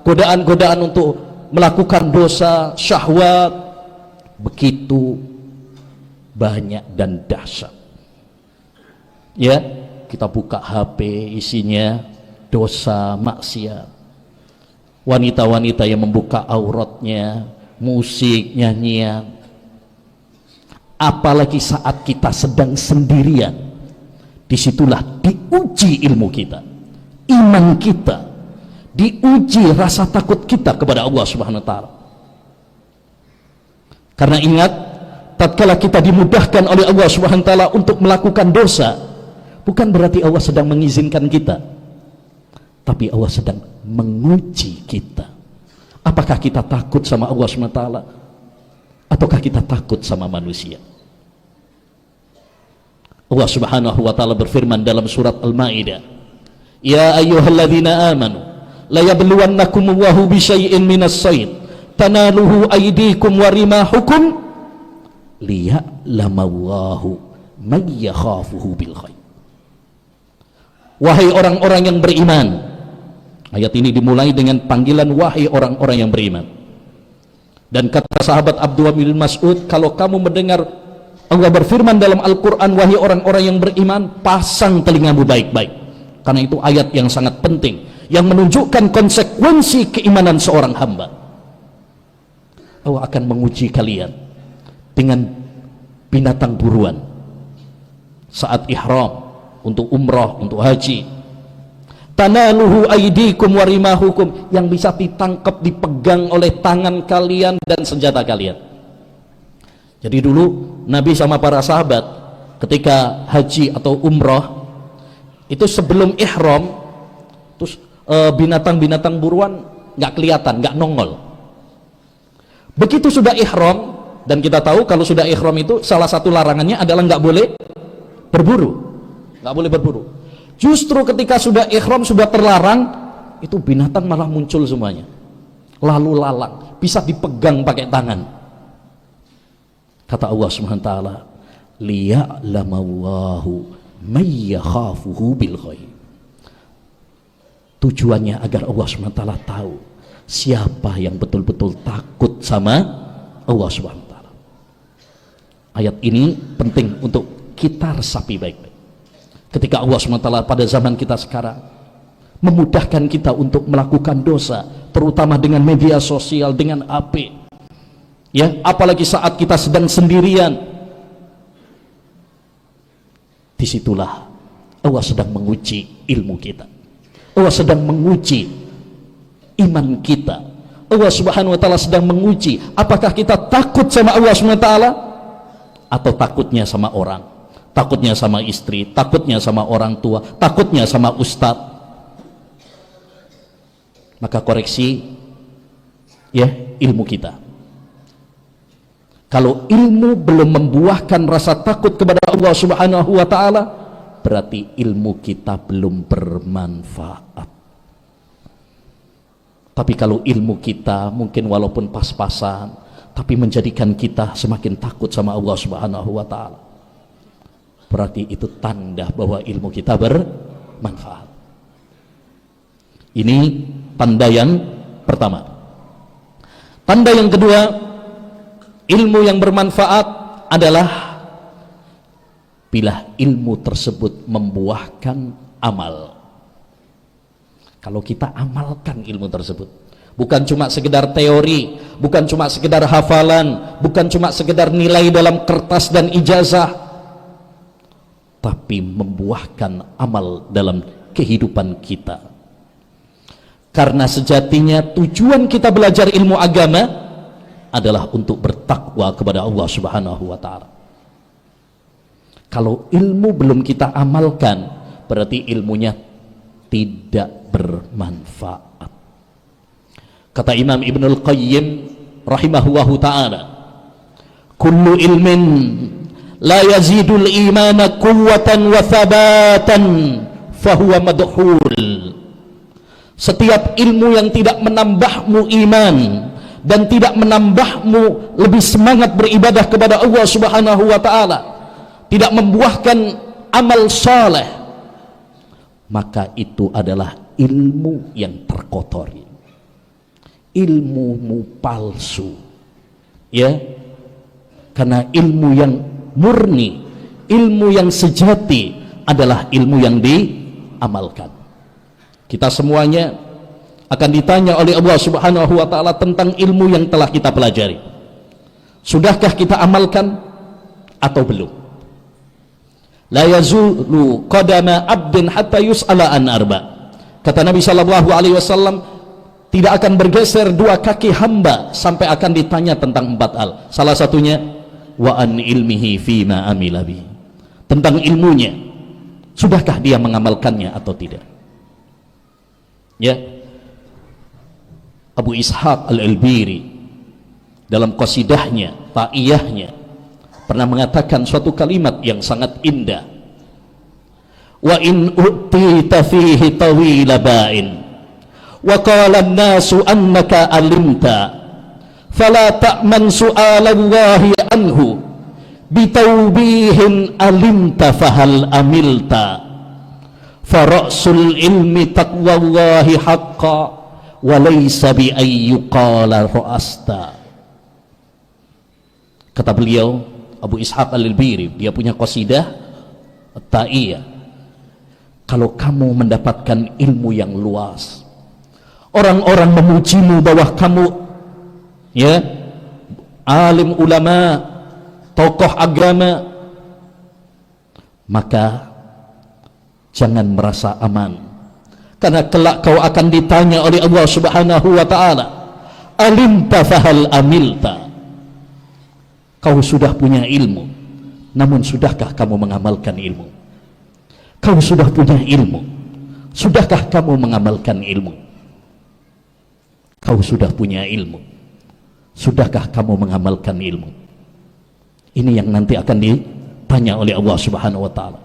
godaan-godaan untuk melakukan dosa, syahwat begitu banyak dan dahsyat. Ya, kita buka HP isinya dosa, maksiat. Wanita-wanita yang membuka auratnya, musik, nyanyian. Apalagi saat kita sedang sendirian, disitulah diuji ilmu kita, iman kita, diuji rasa takut kita kepada Allah Subhanahu wa taala. Karena ingat, tatkala kita dimudahkan oleh Allah Subhanahu wa taala untuk melakukan dosa, bukan berarti Allah sedang mengizinkan kita, tapi Allah sedang menguji kita. Apakah kita takut sama Allah Subhanahu wa taala ataukah kita takut sama manusia? Allah Subhanahu wa taala berfirman dalam surat Al-Maidah, ya ayyuhalladzina amanu la yabluwannakumullahu bisyai'in minas sayd tanaluhu aydikum wa rimahukum liya'lamallahu may yakhafuhu bil ghaib. Wahai orang-orang yang beriman. Ayat ini dimulai dengan panggilan wahai orang-orang yang beriman. Dan kata sahabat Abdullah bin Mas'ud, kalau kamu mendengar Allah berfirman dalam Al-Quran, wahai orang-orang yang beriman, pasang telingamu baik-baik. Karena itu ayat yang sangat penting, yang menunjukkan konsekuensi keimanan seorang hamba. Allah akan menguji kalian dengan binatang buruan saat ihram, untuk umrah, untuk haji. Tanaluhu aydikum wa rimahukum, yang bisa ditangkap, dipegang oleh tangan kalian dan senjata kalian. Jadi dulu Nabi sama para sahabat ketika haji atau umrah itu sebelum ihram, terus binatang-binatang buruan nggak kelihatan, nggak nongol. Begitu sudah ihram, dan kita tahu kalau sudah ihram itu salah satu larangannya adalah nggak boleh berburu, nggak boleh berburu. Justru ketika sudah ihram, sudah terlarang, itu binatang malah muncul semuanya, lalu lalang, bisa dipegang pakai tangan. Kata Allah Subhanahu wa taala, liya'lamallahu may yakhafuhu bil ghaib. Tujuannya agar Allah SWT tahu siapa yang betul-betul takut sama Allah SWT. Ayat ini penting untuk kita resapi baik-baik. Ketika Allah SWT pada zaman kita sekarang memudahkan kita untuk melakukan dosa, terutama dengan media sosial, dengan HP, ya, apalagi saat kita sedang sendirian, disitulah Allah sedang menguji ilmu kita, Allah sedang menguji iman kita. Allah Subhanahu wa Ta'ala sedang menguji apakah kita takut sama Allah Subhanahu wa Ta'ala atau takutnya sama orang, takutnya sama istri, takutnya sama orang tua, takutnya sama ustadz. Maka koreksi ya ilmu kita. Kalau ilmu belum membuahkan rasa takut kepada Allah Subhanahu wa Ta'ala, berarti ilmu kita belum bermanfaat. Tapi kalau ilmu kita mungkin walaupun pas-pasan, tapi menjadikan kita semakin takut sama Allah Subhanahu wa Ta'ala, berarti itu tanda bahwa ilmu kita bermanfaat. Ini tanda yang pertama. Tanda yang kedua, ilmu yang bermanfaat adalah bila ilmu tersebut membuahkan amal. Kalau kita amalkan ilmu tersebut, bukan cuma sekedar teori, bukan cuma sekedar hafalan, bukan cuma sekedar nilai dalam kertas dan ijazah, tapi membuahkan amal dalam kehidupan kita. Karena sejatinya tujuan kita belajar ilmu agama adalah untuk bertakwa kepada Allah Subhanahu wa Ta'ala. Kalau ilmu belum kita amalkan, berarti ilmunya tidak bermanfaat. Kata Imam Ibnul Qayyim rahimahullahu ta'ala, kullu ilmin la yazidul imana quwwatan wa thabatan fahuwa madhul. Setiap ilmu yang tidak menambahmu iman dan tidak menambahmu lebih semangat beribadah kepada Allah Subhanahu wa Ta'ala, tidak membuahkan amal saleh, maka itu adalah ilmu yang terkotori, ilmumu palsu, ya. Karena ilmu yang murni, ilmu yang sejati adalah ilmu yang diamalkan. Kita semuanya akan ditanya oleh Allah Subhanahu wa Ta'ala tentang ilmu yang telah kita pelajari. Sudahkah kita amalkan atau belum? La yazulu qadama abdin hatta yus'ala an arba. Kata Nabi sallallahu alaihi wasallam, tidak akan bergeser dua kaki hamba sampai akan ditanya tentang 4 hal. Salah satunya wa an ilmihi fima amila bi. Tentang ilmunya, sudahkah dia mengamalkannya atau tidak? Ya. Abu Ishaq Al-Albiri dalam qasidahnya, ta'iyahnya, pernah mengatakan suatu kalimat yang sangat indah. Wa in u'tita fihi tawila ba'in wa qala an-nasu annaka alimta fala ta'man su'alallahi anhu bitawbihin alimta fahal amilta fara'sul ilmi taqwallahi haqqa wa laysa bi ayyuqala ra'asta. Kata beliau Abu Ishaq Al-Albiri, dia punya qasidah Ta'iyah, kalau kamu mendapatkan ilmu yang luas, orang-orang memujimu bahwa kamu ya alim ulama, tokoh agama, maka jangan merasa aman, karena kelak kau akan ditanya oleh Allah Subhanahu wa Ta'ala, alimta fahal amilta. Kau sudah punya ilmu, namun sudahkah kamu mengamalkan ilmu? Kau sudah punya ilmu, sudahkah kamu mengamalkan ilmu? Kau sudah punya ilmu, sudahkah kamu mengamalkan ilmu? Ini yang nanti akan ditanya oleh Allah Subhanahu wa Ta'ala.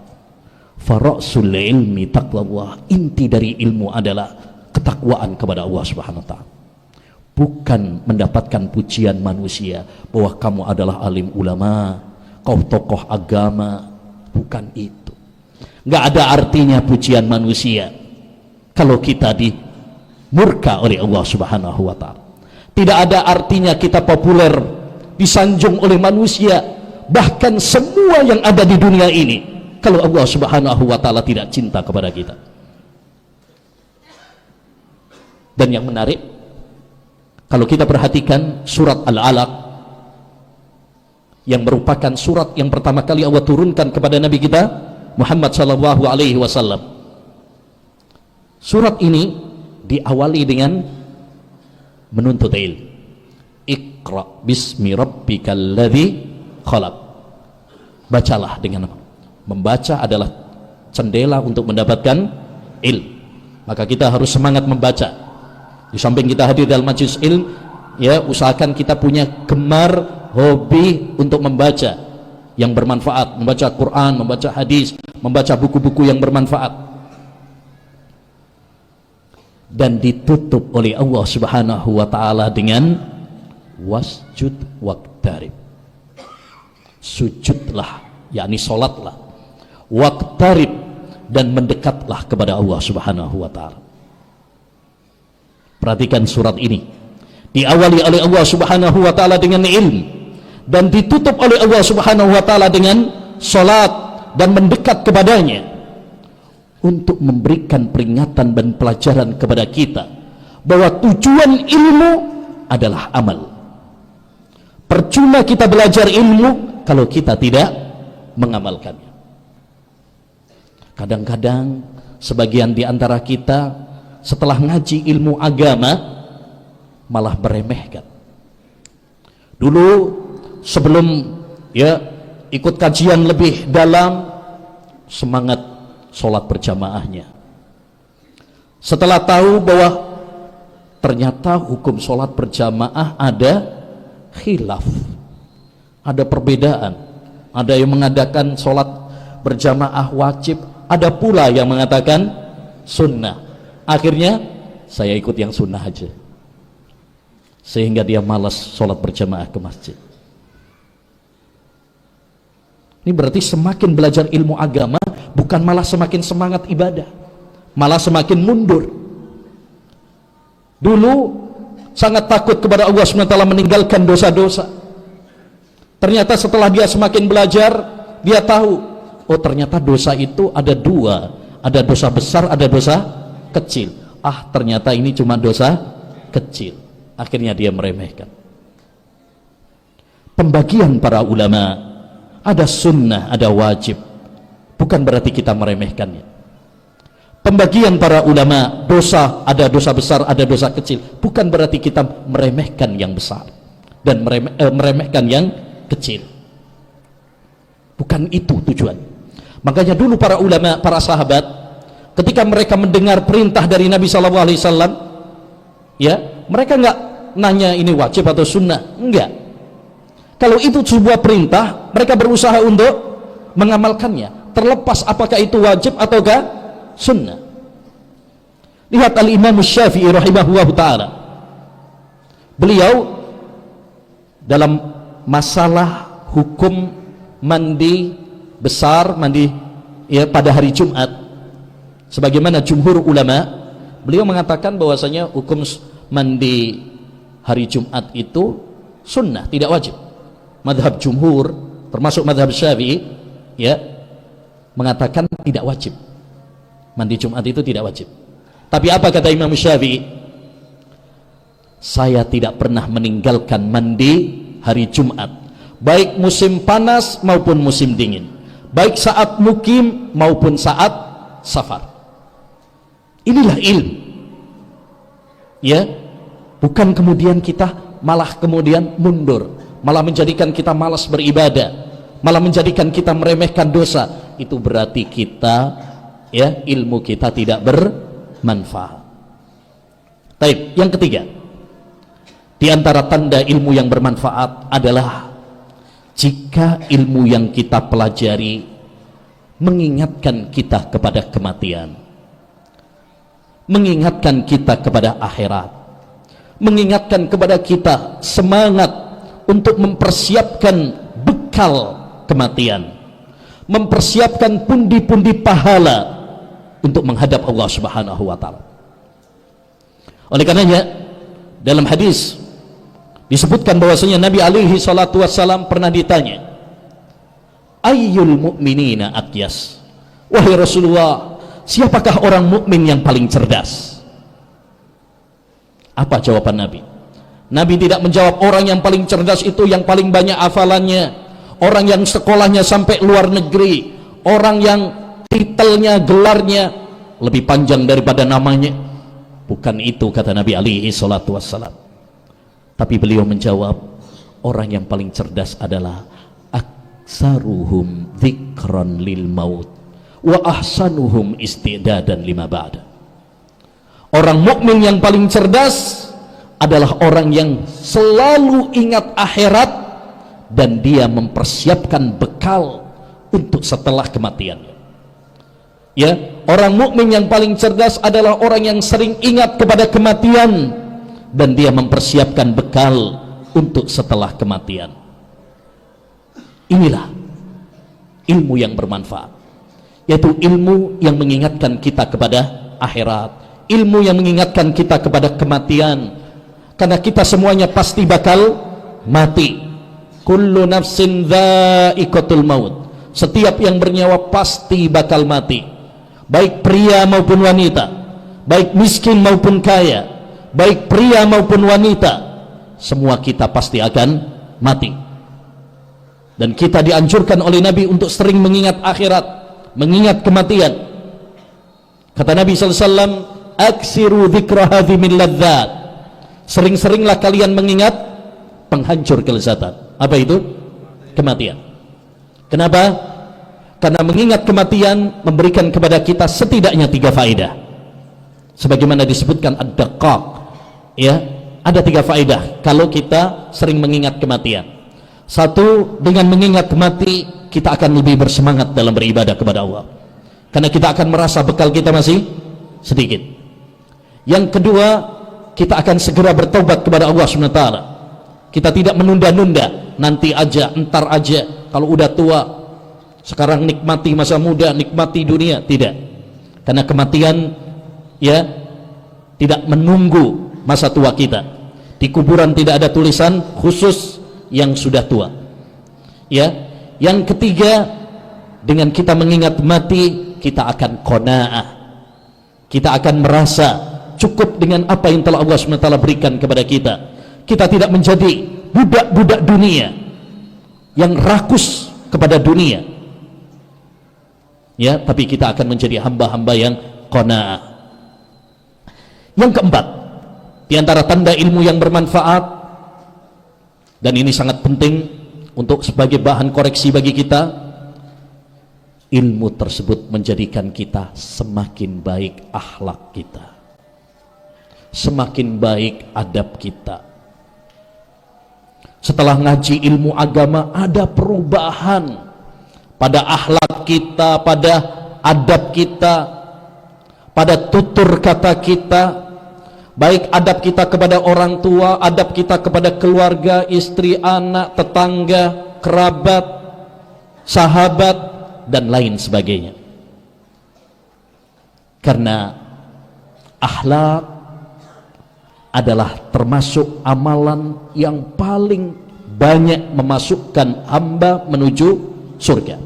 Fara'sul ilmi taqwallah. Inti dari ilmu adalah ketakwaan kepada Allah Subhanahu wa Ta'ala, bukan mendapatkan pujian manusia bahwa kamu adalah alim ulama, kau tokoh agama. Bukan itu. Nggak ada artinya pujian manusia kalau kita dimurka oleh Allah Subhanahu wa taala. Tidak ada artinya kita populer, disanjung oleh manusia, bahkan semua yang ada di dunia ini, kalau Allah Subhanahu wa taala tidak cinta kepada kita. Dan yang menarik, kalau kita perhatikan surat Al-Alaq, yang merupakan surat yang pertama kali Allah turunkan kepada Nabi kita Muhammad sallallahu alaihi wasallam. Surat ini diawali dengan menuntut ilmu. Iqra bismi rabbikal ladzi khalaq. Bacalah dengan apa? Membaca adalah jendela untuk mendapatkan ilmu. Maka kita harus semangat membaca. Di samping kita hadir dalam majelis ilmu, ya, usahakan kita punya gemar, hobi untuk membaca yang bermanfaat, membaca Quran, membaca hadis, membaca buku-buku yang bermanfaat. Dan ditutup oleh Allah Subhanahu wa taala dengan wasjud waqtarib. Sujudlah, yakni salatlah, waqtarib, dan mendekatlah kepada Allah Subhanahu wa taala. Perhatikan surat ini, diawali oleh Allah Subhanahu wa taala dengan ilmu, dan ditutup oleh Allah Subhanahu wa taala dengan salat dan mendekat kepadanya, untuk memberikan peringatan dan pelajaran kepada kita bahwa tujuan ilmu adalah amal. Percuma kita belajar ilmu kalau kita tidak mengamalkannya. Kadang-kadang sebagian di antara kita setelah ngaji ilmu agama malah meremehkan. Dulu sebelum ikut kajian lebih dalam, semangat sholat berjamaahnya. Setelah tahu bahwa ternyata hukum sholat berjamaah ada khilaf, ada perbedaan. Ada yang mengadakan sholat berjamaah wajib, ada pula yang mengatakan sunnah. Akhirnya saya ikut yang sunnah aja, sehingga dia malas sholat berjamaah ke masjid. Ini berarti semakin belajar ilmu agama bukan malah semakin semangat ibadah, malah semakin mundur. Dulu sangat takut kepada Allah SWT, meninggalkan dosa-dosa. Ternyata setelah dia semakin belajar, dia tahu, oh ternyata dosa itu ada dua, ada dosa besar, ada dosa kecil. Ah, ternyata ini cuma dosa kecil. Akhirnya dia meremehkan. Pembagian para ulama, ada sunnah, ada wajib, bukan berarti kita meremehkannya. Pembagian para ulama, dosa, ada dosa besar, ada dosa kecil, bukan berarti kita meremehkan yang besar dan meremehkan yang kecil. Bukan itu tujuan. Makanya dulu para ulama, para sahabat, ketika mereka mendengar perintah dari Nabi SAW, ya, mereka nggak nanya ini wajib atau sunnah, enggak. Kalau itu sebuah perintah, mereka berusaha untuk mengamalkannya, terlepas apakah itu wajib ataukah sunnah. Lihat Al-Imam Syafi'i rahimahullah ta'ala, beliau dalam masalah hukum mandi besar, mandi pada hari Jumat, sebagaimana jumhur ulama, beliau mengatakan bahwasanya hukum mandi hari Jumat itu sunnah, tidak wajib. Madhab jumhur, termasuk madhab Syafi'i, mengatakan tidak wajib. Mandi Jumat itu tidak wajib. Tapi apa kata Imam Syafi'i? Saya tidak pernah meninggalkan mandi hari Jumat, baik musim panas maupun musim dingin, baik saat mukim maupun saat safar. Inilah ilmu, bukan kemudian kita malah kemudian mundur, malah menjadikan kita malas beribadah, malah menjadikan kita meremehkan dosa. Itu berarti kita, ilmu kita tidak bermanfaat. Baik, yang ketiga, di antara tanda ilmu yang bermanfaat adalah jika ilmu yang kita pelajari mengingatkan kita kepada kematian, mengingatkan kita kepada akhirat, mengingatkan kepada kita semangat untuk mempersiapkan bekal kematian, mempersiapkan pundi-pundi pahala untuk menghadap Allah Subhanahu wa taala. Oleh karenanya dalam hadis disebutkan bahwasanya Nabi alaihi salatu wassalam pernah ditanya, ayyul mu'minina atyas, wahai Rasulullah, siapakah orang mukmin yang paling cerdas? Apa jawaban Nabi? Nabi tidak menjawab orang yang paling cerdas itu yang paling banyak hafalannya, orang yang sekolahnya sampai luar negeri, orang yang titelnya, gelarnya lebih panjang daripada namanya. Bukan itu kata Nabi alaihi salatu wassalam. Tapi beliau menjawab, orang yang paling cerdas adalah aksaruhum dzikran lil maut wa ahsanuhum istidadan lima ba'da. Orang mukmin yang paling cerdas adalah orang yang selalu ingat akhirat dan dia mempersiapkan bekal untuk setelah kematiannya. Ya, orang mukmin yang paling cerdas adalah orang yang sering ingat kepada kematian dan dia mempersiapkan bekal untuk setelah kematian. Inilah ilmu yang bermanfaat, yaitu ilmu yang mengingatkan kita kepada akhirat, ilmu yang mengingatkan kita kepada kematian, karena kita semuanya pasti bakal mati. Kullu nafsin dha'iqatul maut, setiap yang bernyawa pasti bakal mati, baik pria maupun wanita, baik miskin maupun kaya, baik pria maupun wanita, semua kita pasti akan mati. Dan kita dianjurkan oleh Nabi untuk sering mengingat akhirat, mengingat kematian. Kata Nabi SAW, aksiru dzikra hadhi min ladzat, sering-seringlah kalian mengingat penghancur kelezatan. Apa itu? Kematian. Kenapa? Karena mengingat kematian memberikan kepada kita setidaknya 3 faedah. Sebagaimana disebutkan ad-daqqaq, ya, ada 3 faedah kalau kita sering mengingat kematian. Satu, dengan mengingat mati kita akan lebih bersemangat dalam beribadah kepada Allah, karena kita akan merasa bekal kita masih sedikit. Yang kedua, kita akan segera bertobat kepada Allah SWT. Kita tidak menunda-nunda, nanti aja, entar aja, kalau udah tua. Sekarang nikmati masa muda, nikmati dunia. Tidak, karena kematian ya tidak menunggu masa tua kita. Di kuburan tidak ada tulisan khusus yang sudah tua, ya. Yang ketiga, dengan kita mengingat mati kita akan qanaah, kita akan merasa cukup dengan apa yang telah Allah SWT berikan kepada kita. Kita tidak menjadi budak-budak dunia yang rakus kepada dunia, ya, tapi kita akan menjadi hamba-hamba yang qanaah. Yang keempat, di antara tanda ilmu yang bermanfaat, dan ini sangat penting untuk sebagai bahan koreksi bagi kita, ilmu tersebut menjadikan kita semakin baik akhlak kita, semakin baik adab kita. Setelah ngaji ilmu agama, ada perubahan pada akhlak kita, pada adab kita, pada tutur kata kita, baik adab kita kepada orang tua, adab kita kepada keluarga, istri, anak, tetangga, kerabat, sahabat, dan lain sebagainya. Karena akhlak adalah termasuk amalan yang paling banyak memasukkan hamba menuju surga.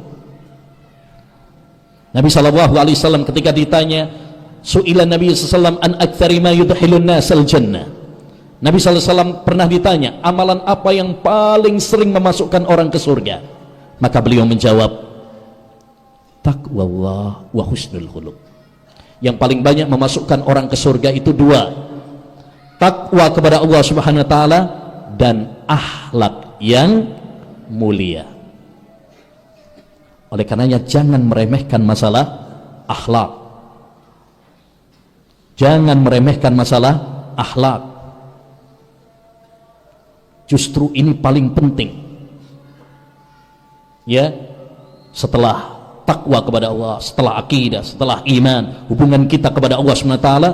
Nabi SAW ketika ditanya, su'ila Nabi SAW an aktsari ma yudkhilun nasal jannah, Nabi SAW pernah ditanya, amalan apa yang paling sering memasukkan orang ke surga? Maka beliau menjawab, taqwallah wa husnul khuluq. Yang paling banyak memasukkan orang ke surga itu 2, takwa kepada Allah Subhanahu wa taala dan akhlak yang mulia. Oleh karenanya jangan meremehkan masalah akhlak, jangan meremehkan masalah akhlak. Justru ini paling penting, ya. Setelah takwa kepada Allah, setelah akidah, setelah iman, hubungan kita kepada Allah Subhanahu wa taala,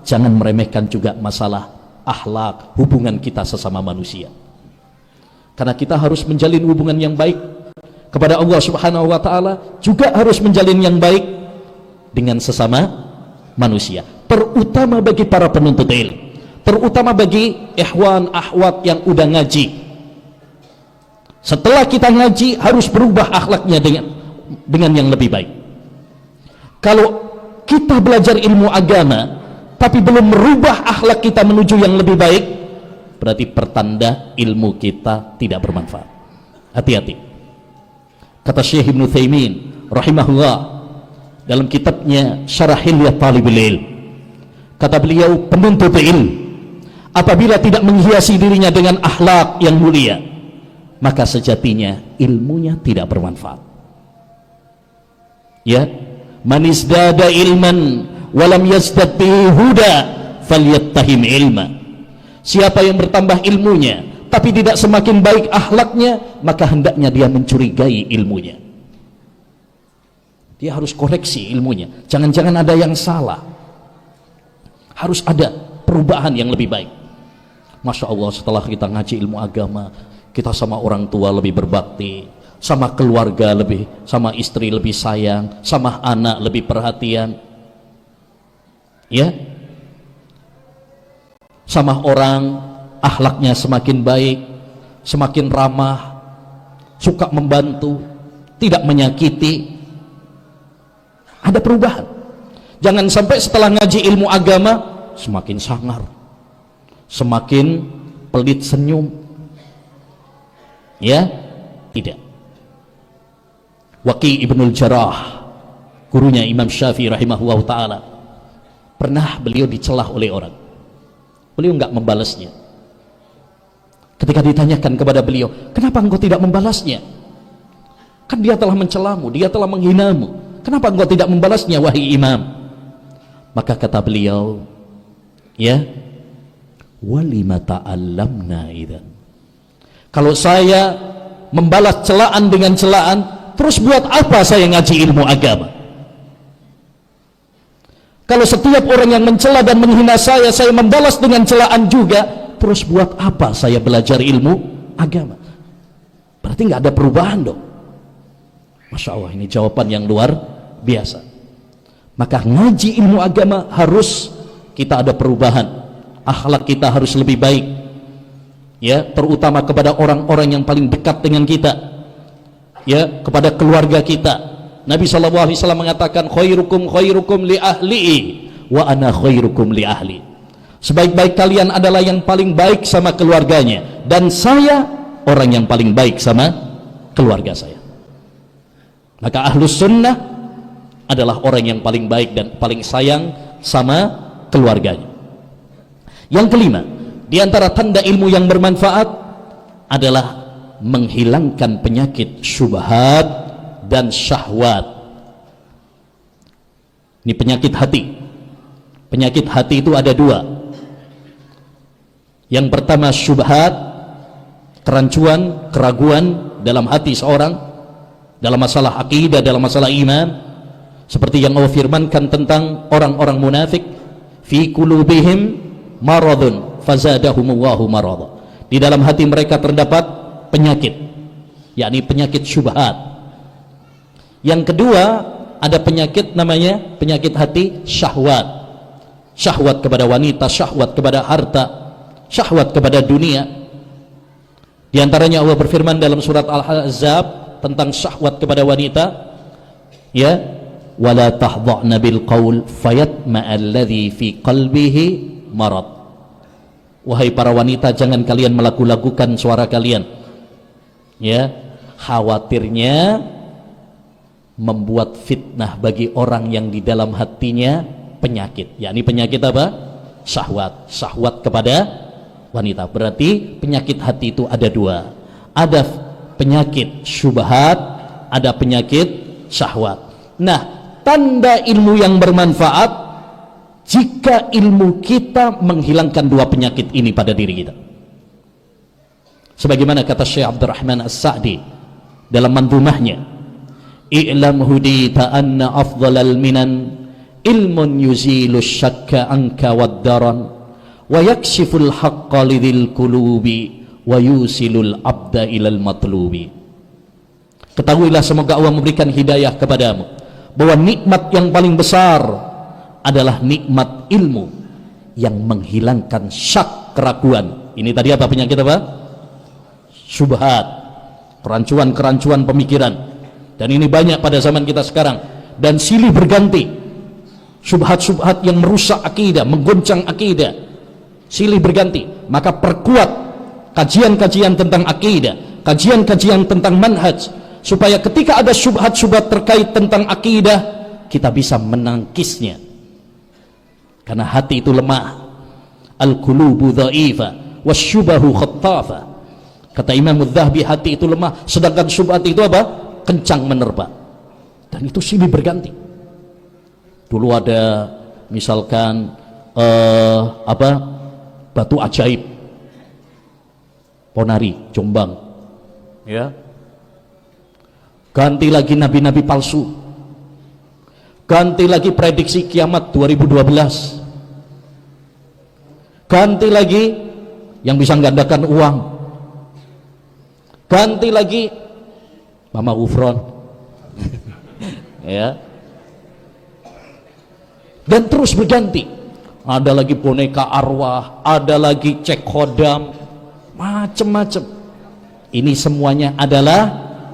jangan meremehkan juga masalah akhlak, hubungan kita sesama manusia. Karena kita harus menjalin hubungan yang baik kepada Allah Subhanahu wa taala, juga harus menjalin yang baik dengan sesama manusia, terutama bagi para penuntut ilmu, terutama bagi ikhwan akhwat yang udah ngaji. Setelah kita ngaji harus berubah akhlaknya dengan yang lebih baik. Kalau kita belajar ilmu agama tapi belum merubah akhlak kita menuju yang lebih baik, berarti pertanda ilmu kita tidak bermanfaat. Hati-hati. Kata Syekh Ibnu Utsaimin rahimahullah dalam kitabnya Syarah Hilyah Talibul Ilm, kata beliau, penuntut ilmu apabila tidak menghiasi dirinya dengan akhlak yang mulia, maka sejatinya ilmunya tidak bermanfaat. Ya, man izdada ilman walam yazdad bihi huda falyattahim ilma. Siapa yang bertambah ilmunya tapi tidak semakin baik akhlaknya, maka hendaknya dia mencurigai ilmunya. Dia harus koreksi ilmunya. Jangan-jangan ada yang salah. Harus ada perubahan yang lebih baik. Masya Allah, setelah kita ngaji ilmu agama, kita sama orang tua lebih berbakti, sama keluarga lebih, sama istri lebih sayang, sama anak lebih perhatian, ya, sama orang akhlaknya semakin baik, semakin ramah, suka membantu, tidak menyakiti. Ada perubahan. Jangan sampai setelah ngaji ilmu agama semakin sangar, semakin pelit senyum, ya, tidak. Waqi' Ibnul Jarrah, gurunya Imam Syafi'i rahimahullah ta'ala, pernah beliau dicelah oleh orang. Beliau enggak membalasnya. Ketika ditanyakan kepada beliau, kenapa engkau tidak membalasnya? Kan dia telah mencelamu, dia telah menghinamu, kenapa engkau tidak membalasnya wahai imam? Maka kata beliau, ya, walima ta'allamna idzan. Kalau saya membalas celaan dengan celaan, terus buat apa saya ngaji ilmu agama? Kalau setiap orang yang mencela dan menghina saya membalas dengan celaan juga, terus buat apa saya belajar ilmu agama? Berarti nggak ada perubahan dong. Masya Allah, ini jawaban yang luar biasa. Maka ngaji ilmu agama harus kita ada perubahan, akhlak kita harus lebih baik, ya, terutama kepada orang-orang yang paling dekat dengan kita, ya, kepada keluarga kita. Nabi SAW mengatakan, khairukum khairukum li ahli'i wa ana khairukum li ahli. Sebaik-baik kalian adalah yang paling baik sama keluarganya, dan saya orang yang paling baik sama keluarga saya. Maka ahlus sunnah adalah orang yang paling baik dan paling sayang sama keluarganya. Yang kelima, di antara tanda ilmu yang bermanfaat adalah menghilangkan penyakit syubhat dan syahwat. Ini penyakit hati. Penyakit hati itu ada dua. Yang pertama syubhat, kerancuan, keraguan dalam hati seorang, dalam masalah akidah, dalam masalah iman, seperti yang Allah firmankan tentang orang-orang munafik, fi qulubihim maradun fazadahumullahu marada. Di dalam hati mereka terdapat penyakit, yakni penyakit syubhat. Yang kedua, ada penyakit namanya penyakit hati syahwat. Syahwat kepada wanita, syahwat kepada harta, syahwat kepada dunia. Di antaranya Allah berfirman dalam surat Al-Ahzab tentang syahwat kepada wanita, ya, wala tahdha'na bil qaul fayatma'alladzi fi qalbihi marad. Wahai para wanita, jangan kalian melagu-lagukan suara kalian, ya, khawatirnya membuat fitnah bagi orang yang di dalam hatinya penyakit. Yakni penyakit apa? Syahwat. Syahwat kepada wanita. Berarti penyakit hati itu ada dua. Ada penyakit syubhat, ada penyakit syahwat. Nah, tanda ilmu yang bermanfaat jika ilmu kita menghilangkan dua penyakit ini pada diri kita. Sebagaimana kata Syekh Abdurrahman As-Sa'di dalam mandhumahnya, i'lam hudita anna afdhalal minan ilmun yuzilu syakka anka wad-daran wa yakshiful haqqa lidhil qulubi wa yusilul abda ilal matlubi. Ketahuilah, semoga Allah memberikan hidayah kepadamu bahwa nikmat yang paling besar adalah nikmat ilmu yang menghilangkan syak, keraguan. Ini tadi apa penyakit apa? Syubhat, kerancuan-kerancuan pemikiran. Dan ini banyak pada zaman kita sekarang, dan silih berganti syubhat-syubhat yang merusak akidah, menggoncang akidah, silih berganti. Maka perkuat kajian-kajian tentang akidah, kajian-kajian tentang manhaj, supaya ketika ada syubhat-syubhat terkait tentang akidah, kita bisa menangkisnya. Karena hati itu lemah. Al-qulubu dha'ifa wasyubahu khattafa. Kata Imam Adz-Dzahabi, hati itu lemah, sedangkan syubhat itu apa? Kencang menerpa. Dan itu silih berganti. Dulu ada misalkan batu ajaib Ponari, Jombang, ya. Ganti lagi nabi-nabi palsu, ganti lagi prediksi kiamat 2012, ganti lagi yang bisa menggandakan uang, ganti lagi Mama Ufron ya, dan terus berganti. Ada lagi boneka arwah, ada lagi cek kodam, macam-macam. Ini semuanya adalah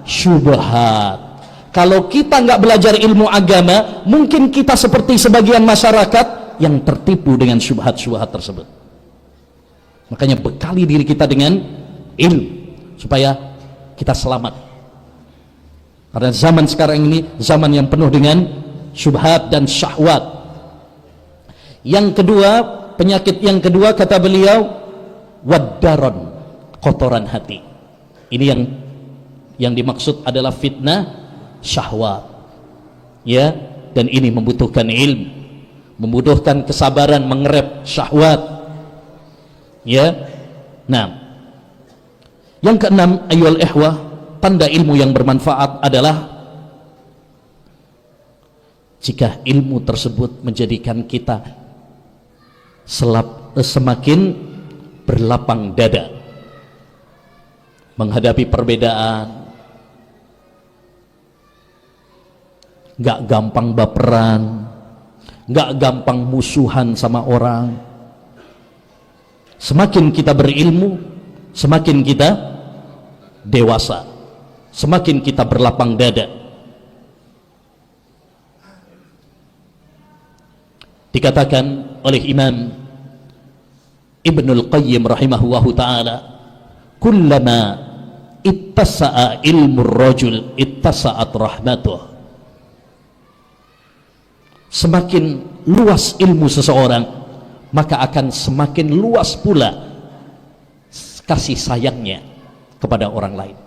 syubhat. Kalau kita nggak belajar ilmu agama, mungkin kita seperti sebagian masyarakat yang tertipu dengan syubhat-syubhat tersebut. Makanya bekali diri kita dengan ilmu supaya kita selamat. Karena zaman sekarang ini zaman yang penuh dengan syubhat dan syahwat. Yang kedua, penyakit yang kedua kata beliau, waddaron, kotoran hati. Ini yang dimaksud adalah fitnah syahwat, ya. Dan ini membutuhkan ilmu, membutuhkan kesabaran mengerep syahwat, ya. Nah, yang keenam, ayyuhal ikhwah, tanda ilmu yang bermanfaat adalah jika ilmu tersebut menjadikan kita semakin berlapang dada menghadapi perbedaan, gak gampang baperan, gak gampang musuhan sama orang. Semakin kita berilmu, semakin kita dewasa, semakin kita berlapang dada. Dikatakan oleh Imam Ibnul Qayyim rahimahullahu ta'ala, kullama ittasa'a ilmu rajul ittasa'at rahmatuh. Semakin luas ilmu seseorang, maka akan semakin luas pula kasih sayangnya kepada orang lain.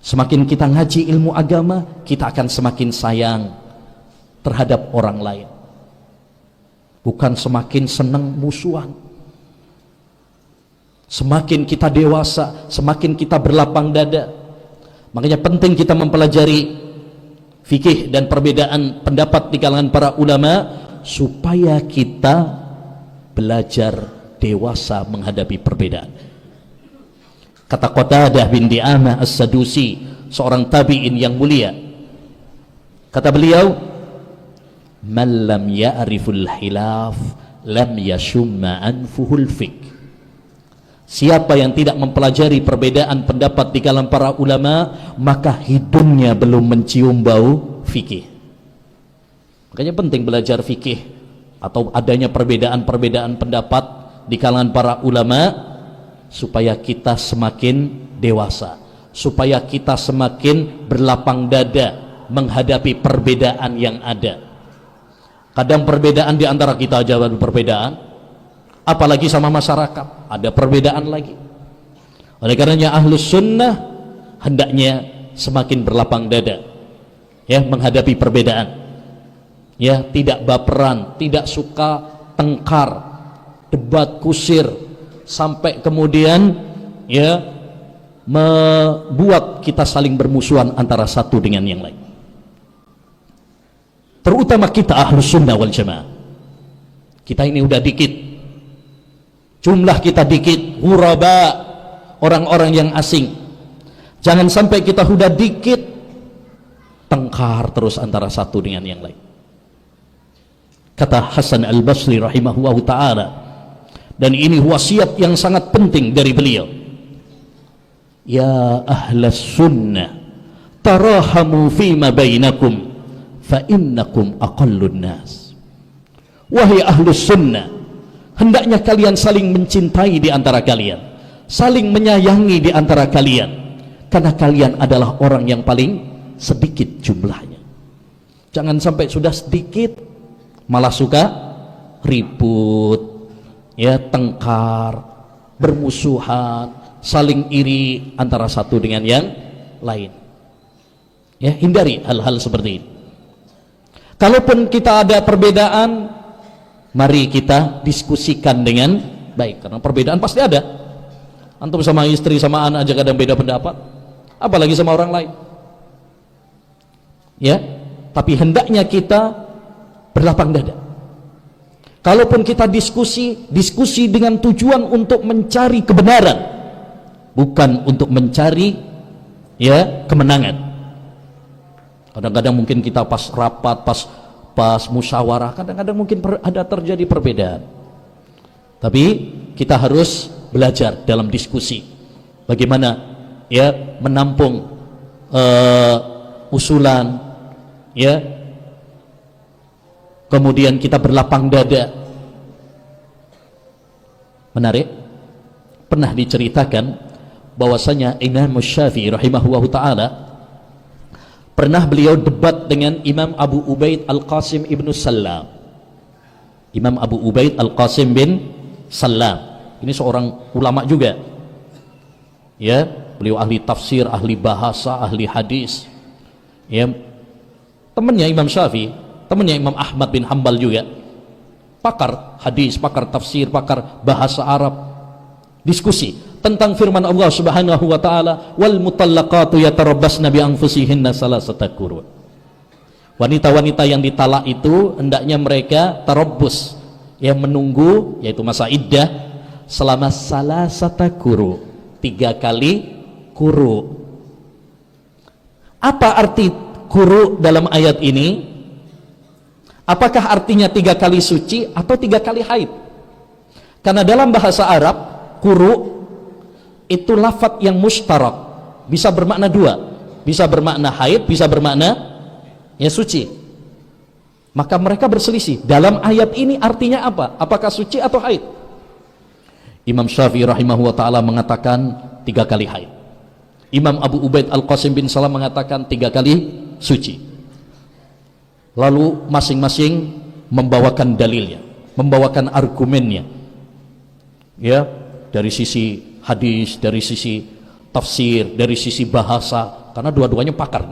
Semakin kita ngaji ilmu agama, kita akan semakin sayang terhadap orang lain, bukan semakin senang musuhan. Semakin kita dewasa, semakin kita berlapang dada. Makanya penting kita mempelajari fikih dan perbedaan pendapat di kalangan para ulama, supaya kita belajar dewasa menghadapi perbedaan. Kata Qatadah bin Di'amah As-Sadusi, seorang tabi'in yang mulia, kata beliau, man lam ya'riful hilaf lam yashumma anfuhul fik. Siapa yang tidak mempelajari perbedaan pendapat di kalangan para ulama, maka hidungnya belum mencium bau fikih. Makanya penting belajar fikih atau adanya perbedaan-perbedaan pendapat di kalangan para ulama, supaya kita semakin dewasa, supaya kita semakin berlapang dada menghadapi perbedaan yang ada. Kadang perbedaan di antara kita aja ada perbedaan, apalagi sama masyarakat ada perbedaan lagi. Oleh karenanya ahlus sunnah hendaknya semakin berlapang dada, ya, menghadapi perbedaan, ya, tidak baperan, tidak suka tengkar, debat kusir, sampai kemudian ya membuat kita saling bermusuhan antara satu dengan yang lain. Terutama kita ahlus sunnah wal jamaah, kita ini udah dikit, jumlah kita dikit, ghuraba, orang-orang yang asing. Jangan sampai kita udah dikit tengkar terus antara satu dengan yang lain. Kata Hasan Al-Basri rahimahullahu ta'ala, dan ini wasiat yang sangat penting dari beliau, ya ahlas sunnah tarahamu fima bainakum fa innakum aqallun nas. Wahai ahlus sunnah, hendaknya kalian saling mencintai di antara kalian, saling menyayangi di antara kalian, karena kalian adalah orang yang paling sedikit jumlahnya. Jangan sampai sudah sedikit malah suka ribut, ya, tengkar, bermusuhan, saling iri antara satu dengan yang lain. Ya, hindari hal-hal seperti ini. Kalaupun kita ada perbedaan, mari kita diskusikan dengan baik, karena perbedaan pasti ada. Antum sama istri sama anak aja kadang beda pendapat, apalagi sama orang lain. Ya, tapi hendaknya kita berlapang dada. Kalaupun kita diskusi dengan tujuan untuk mencari kebenaran, bukan untuk mencari, ya, kemenangan. Kadang-kadang mungkin kita pas rapat, pas musyawarah, kadang-kadang mungkin ada terjadi perbedaan. Tapi kita harus belajar dalam diskusi bagaimana, ya, menampung usulan, ya, kemudian kita berlapang dada. Menarik, pernah diceritakan bahwasanya Imam Syafi'i rahimahullahu ta'ala pernah beliau debat dengan Imam Abu Ubaid Al-Qasim ibn Sallam. Imam Abu Ubaid Al-Qasim bin Sallam ini seorang ulama juga, ya, beliau ahli tafsir, ahli bahasa, ahli hadis, ya, temannya Imam Syafi'i, temannya Imam Ahmad bin Hanbal juga, pakar hadis, pakar tafsir, pakar bahasa Arab. Diskusi tentang firman Allah Subhanahu wa taala, wal mutallaqatu yatarabbasna bi anfusihinna salasata quru. Wanita-wanita yang ditalak itu hendaknya mereka tarabbus, yang menunggu, yaitu masa iddah, selama salasata quru, 3 kali quru. Apa arti quru dalam ayat ini? Apakah artinya 3 kali suci atau 3 kali haid? Karena dalam bahasa Arab, quru itu lafadz yang mustarak, bisa bermakna 2, bisa bermakna haid, bisa bermakna, ya, suci. Maka mereka berselisih dalam ayat ini artinya apa, apakah suci atau haid. Imam Syafi'i rahimahullah ta'ala mengatakan 3 kali haid. Imam Abu Ubaid Al-Qasim bin Salam mengatakan 3 kali suci. Lalu masing-masing membawakan dalilnya, membawakan argumennya, ya, dari sisi hadis, dari sisi tafsir, dari sisi bahasa, karena dua-duanya pakar,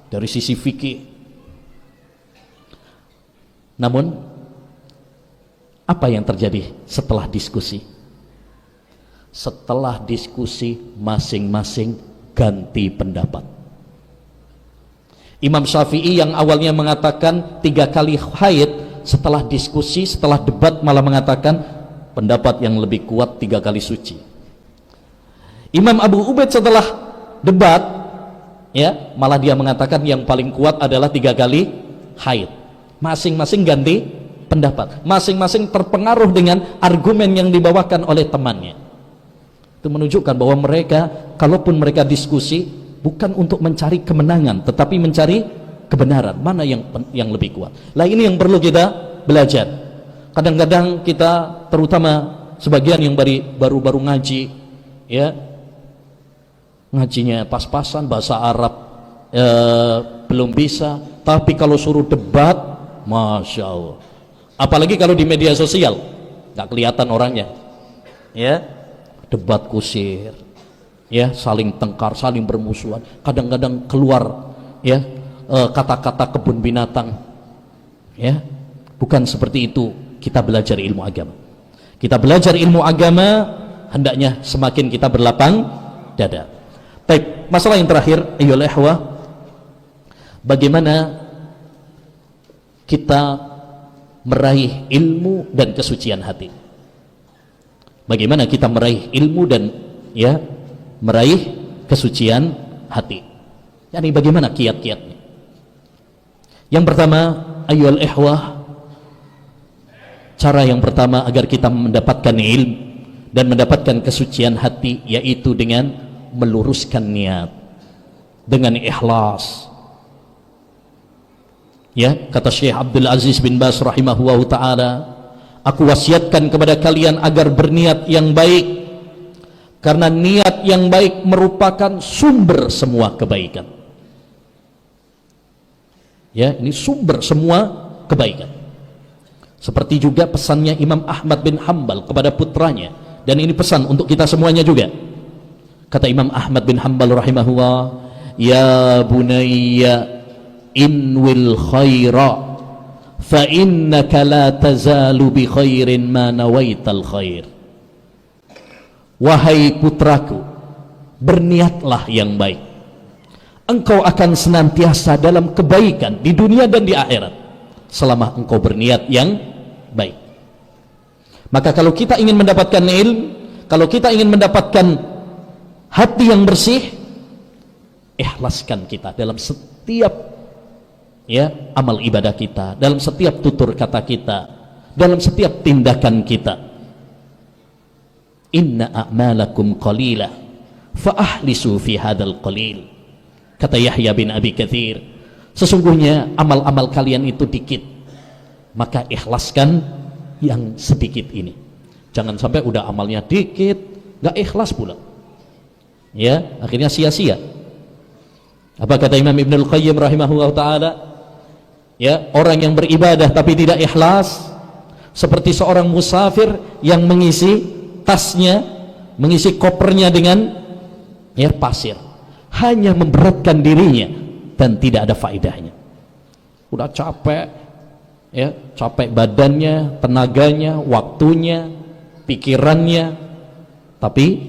dari sisi fikih. Namun apa yang terjadi setelah diskusi? Setelah diskusi masing-masing ganti pendapat. Imam Syafi'i yang awalnya mengatakan 3 kali haid, setelah diskusi, setelah debat malah mengatakan pendapat yang lebih kuat 3 kali suci. Imam Abu Ubaid setelah debat, ya, malah dia mengatakan yang paling kuat adalah 3 kali haid. Masing-masing ganti pendapat, masing-masing terpengaruh dengan argumen yang dibawakan oleh temannya. Itu menunjukkan bahwa mereka, kalaupun mereka diskusi, bukan untuk mencari kemenangan, tetapi mencari kebenaran, mana yang lebih kuat. Lah ini yang perlu kita belajar. Kadang-kadang kita, terutama sebagian yang baru-baru ngaji, ya, ngajinya pas-pasan, bahasa Arab belum bisa, tapi kalau suruh debat, Masya Allah, apalagi kalau di media sosial nggak kelihatan orangnya, ya, debat kusir, ya, saling tengkar, saling bermusuhan, kadang-kadang keluar, ya, kata-kata kebun binatang, ya. Bukan seperti itu kita belajar ilmu agama. Kita belajar ilmu agama hendaknya semakin kita berlapang dada. Baik, masalah yang terakhir, ayyuhal ikhwah, bagaimana kita meraih ilmu dan kesucian hati. Bagaimana kita meraih ilmu dan, ya, meraih kesucian hati. Yani bagaimana kiat-kiatnya? Yang pertama, ayyuhal ikhwah, cara yang pertama agar kita mendapatkan ilmu dan mendapatkan kesucian hati, yaitu dengan meluruskan niat, dengan ikhlas. Ya, kata Syekh Abdul Aziz bin Baz rahimahullahu ta'ala, aku wasiatkan kepada kalian agar berniat yang baik, karena niat yang baik merupakan sumber semua kebaikan. Ya, ini sumber semua kebaikan. Seperti juga pesannya Imam Ahmad bin Hanbal kepada putranya, dan ini pesan untuk kita semuanya juga. Kata Imam Ahmad bin Hanbal rahimahullah, ya bunayya inwil khaira fa innaka la tazalu bi khairin ma nawaital khair. Wahai putraku, berniatlah yang baik, engkau akan senantiasa dalam kebaikan di dunia dan di akhirat selama engkau berniat yang baik. Maka kalau kita ingin mendapatkan ilmu, kalau kita ingin mendapatkan hati yang bersih, ikhlaskan kita dalam setiap amal ibadah kita, dalam setiap tutur kata kita, dalam setiap tindakan kita. Inna a'malakum qalila fa ahlisu fi hadzal qalil. Kata Yahya bin Abi Katsir, sesungguhnya amal-amal kalian itu dikit, maka ikhlaskan yang sedikit ini. Jangan sampai udah amalnya dikit gak ikhlas pula, ya akhirnya sia-sia. Apa kata Imam Ibnul Qayyim rahimahullah ta'ala, ya, orang yang beribadah tapi tidak ikhlas seperti seorang musafir yang mengisi tasnya, mengisi kopernya dengan pasir, hanya memberatkan dirinya dan tidak ada faedahnya. Udah capek, capek badannya, tenaganya, waktunya, pikirannya, tapi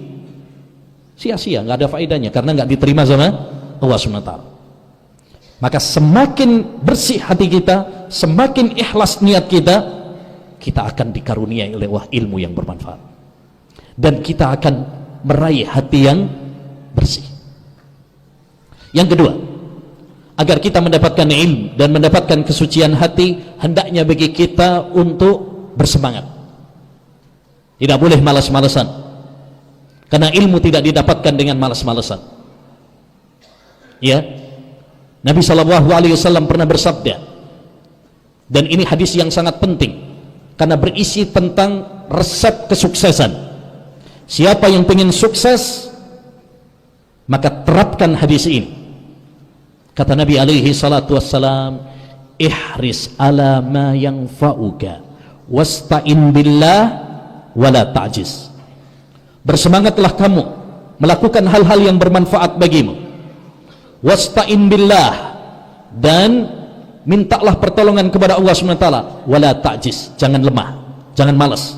sia-sia, nggak ada faedahnya karena nggak diterima sama Allah SWT. Maka semakin bersih hati kita, semakin ikhlas niat kita, kita akan dikaruniai oleh ilmu yang bermanfaat, dan kita akan meraih hati yang bersih. Yang kedua, agar kita mendapatkan ilmu dan mendapatkan kesucian hati, hendaknya bagi kita untuk bersemangat. Tidak boleh malas-malasan, karena ilmu tidak didapatkan dengan malas-malasan. Ya, Nabi SAW pernah bersabda, dan ini hadis yang sangat penting karena berisi tentang resep kesuksesan. Siapa yang ingin sukses, maka terapkan hadis ini. Kata Nabi alaihi salatu wassalam, ihris ala ma yanfa'uka wasta'in billah wala ta'jiz. Bersemangatlah kamu melakukan hal-hal yang bermanfaat bagimu, wasta'in billah, dan mintalah pertolongan kepada Allah SWT, wala ta'jiz, jangan lemah, jangan malas.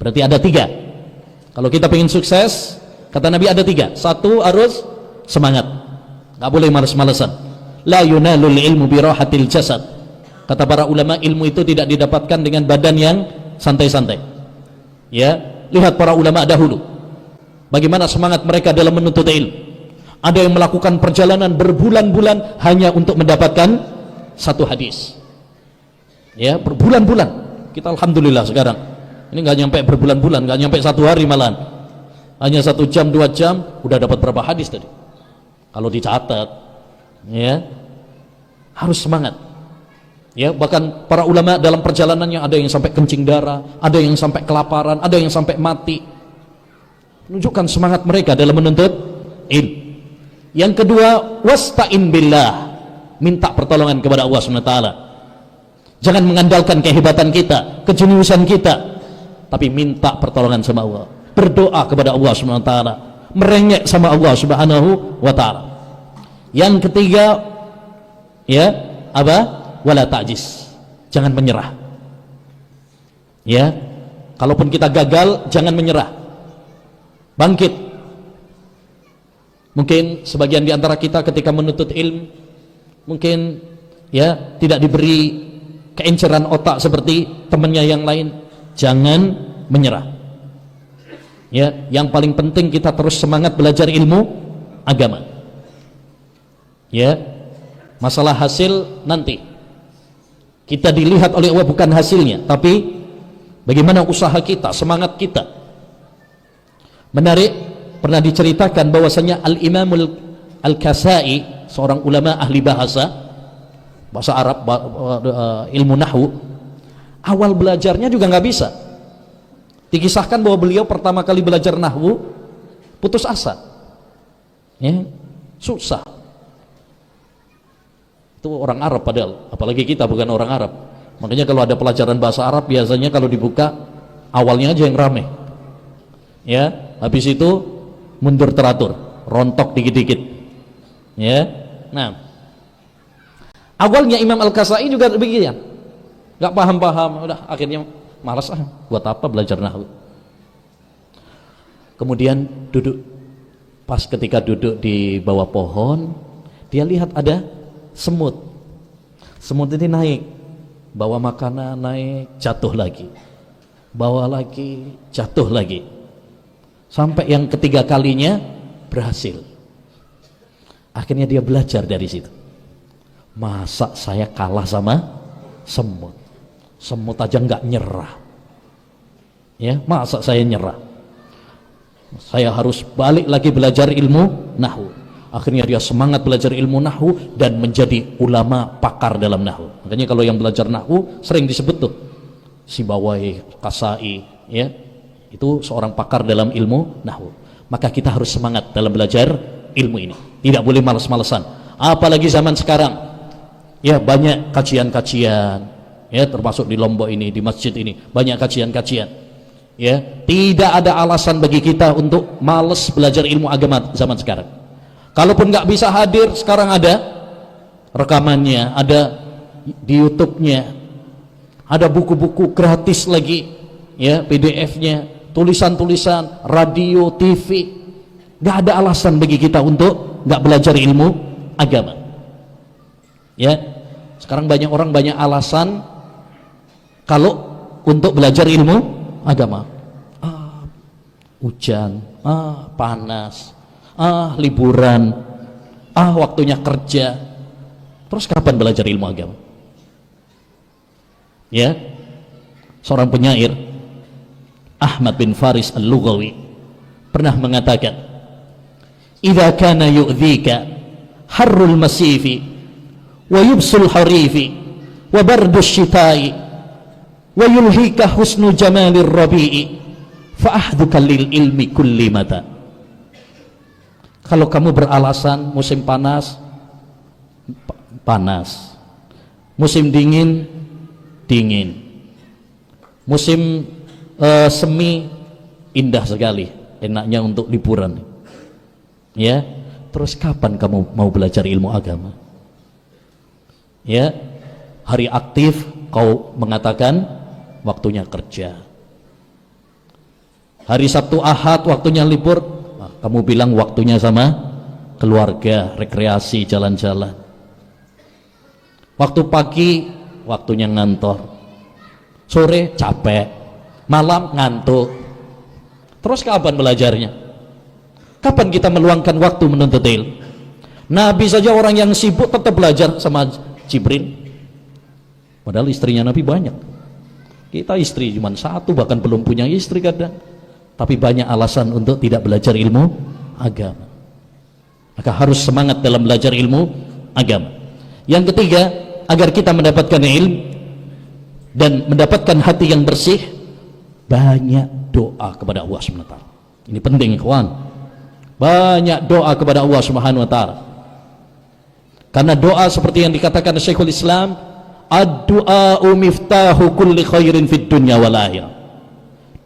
Berarti ada 3. Kalau kita ingin sukses, kata Nabi ada 3. 1, harus semangat, nggak boleh malas-malasan. La yunalul ilmu birahatil jasad. Kata para ulama, ilmu itu tidak didapatkan dengan badan yang santai-santai. Ya, lihat para ulama dahulu, bagaimana semangat mereka dalam menuntut ilmu. Ada yang melakukan perjalanan berbulan-bulan hanya untuk mendapatkan 1 hadis. Ya, berbulan-bulan. Kita alhamdulillah sekarang ini nggak nyampe berbulan-bulan, nggak nyampe 1 hari malahan, hanya 1 jam 2 jam udah dapat berapa hadis tadi. Kalau dicatat, ya, harus semangat. Ya, bahkan para ulama dalam perjalanannya ada yang sampai kencing darah, ada yang sampai kelaparan, ada yang sampai mati. Menunjukkan semangat mereka dalam menuntut ilmu. Yang kedua, wasta'in billah, minta pertolongan kepada Allah SWT. Jangan mengandalkan kehebatan kita, kejeniusan kita, tapi minta pertolongan sama Allah. Berdoa kepada Allah SWT, merengek sama Allah Subhanahu wa ta'ala. Yang ketiga, ya, apa? Wala ta'jiz, jangan menyerah. Ya, kalaupun kita gagal, jangan menyerah, bangkit. Mungkin sebagian di antara kita ketika menuntut ilmu, mungkin ya tidak diberi keenceran otak seperti temannya yang lain. Jangan menyerah. Ya, yang paling penting kita terus semangat belajar ilmu agama. Ya, masalah hasil nanti Kita dilihat oleh Allah bukan hasilnya, tapi bagaimana usaha kita, semangat kita. Menarik, pernah diceritakan bahwasanya Al-Imamul Al-Kasai, seorang ulama ahli bahasa Arab, ilmu nahwu, awal belajarnya juga nggak bisa. Dikisahkan bahwa beliau pertama kali belajar nahwu putus asa, ya, susah. Itu orang Arab padahal, apalagi kita bukan orang Arab. Makanya kalau ada pelajaran bahasa Arab biasanya kalau dibuka awalnya aja yang rame, ya, habis itu mundur teratur, rontok dikit-dikit, ya. Nah, awalnya Imam Al-Kasai juga begitu, nggak paham-paham, udah akhirnya malas, buat apa belajar nahwu. Kemudian duduk, pas ketika duduk di bawah pohon, dia lihat ada semut. Semut ini naik, bawa makanan, naik, jatuh lagi, bawa lagi, jatuh lagi, sampai yang ketiga kalinya berhasil. Akhirnya dia belajar dari situ. Masa saya kalah sama semut? Semut aja nggak nyerah, ya, masa saya nyerah? Saya harus balik lagi belajar ilmu nahwu. Akhirnya dia semangat belajar ilmu nahwu dan menjadi ulama pakar dalam nahwu. Makanya kalau yang belajar nahwu sering disebut tuh Sibawai, Kasai, ya, itu seorang pakar dalam ilmu nahwu. Maka kita harus semangat dalam belajar ilmu ini, tidak boleh malas-malesan. Apalagi zaman sekarang, ya, banyak kajian-kajian, ya, termasuk di Lombok ini, di masjid ini banyak kajian-kajian. Ya, tidak ada alasan bagi kita untuk malas belajar ilmu agama zaman sekarang. Kalaupun nggak bisa hadir, sekarang ada rekamannya, ada di YouTube-nya, ada buku-buku gratis lagi, ya, PDF-nya, tulisan-tulisan, radio, TV. Nggak ada alasan bagi kita untuk nggak belajar ilmu agama. Ya, sekarang banyak orang banyak alasan kalau untuk belajar ilmu agama. Hujan, panas, liburan, waktunya kerja. Terus kapan belajar ilmu agama? Ya, seorang penyair Ahmad bin Faris Al-Lughawi pernah mengatakan, "Idza kana yu'dhika harrul masifi wa yubsul harifi wa bardus syita'i wa yulhika husnu jamalir rabi'i fa'ahduka lil ilmi kulli mata." Kalau kamu beralasan musim panas, panas, musim dingin, dingin, musim semi, indah sekali, enaknya untuk liburan, ya, terus kapan kamu mau belajar ilmu agama? Ya, hari aktif kau mengatakan waktunya kerja, hari Sabtu Ahad waktunya libur, kamu bilang waktunya sama keluarga, rekreasi, jalan-jalan. Waktu pagi waktunya ngantor, sore capek, malam ngantuk. Terus kapan belajarnya? Kapan kita meluangkan waktu menuntut ilmu? Nabi saja orang yang sibuk tetap belajar sama Jibril, padahal istrinya Nabi banyak. Kita istri cuma satu, bahkan belum punya istri kadang, tapi banyak alasan untuk tidak belajar ilmu agama. Maka harus semangat dalam belajar ilmu agama. Yang ketiga, agar kita mendapatkan ilmu dan mendapatkan hati yang bersih, banyak doa kepada Allah SWT. Ini penting, kawan. Banyak doa kepada Allah SWT. Karena doa seperti yang dikatakan Syekhul Islam, ad-du'a'u miftahu kulli khairin fid dunya wal akhirah.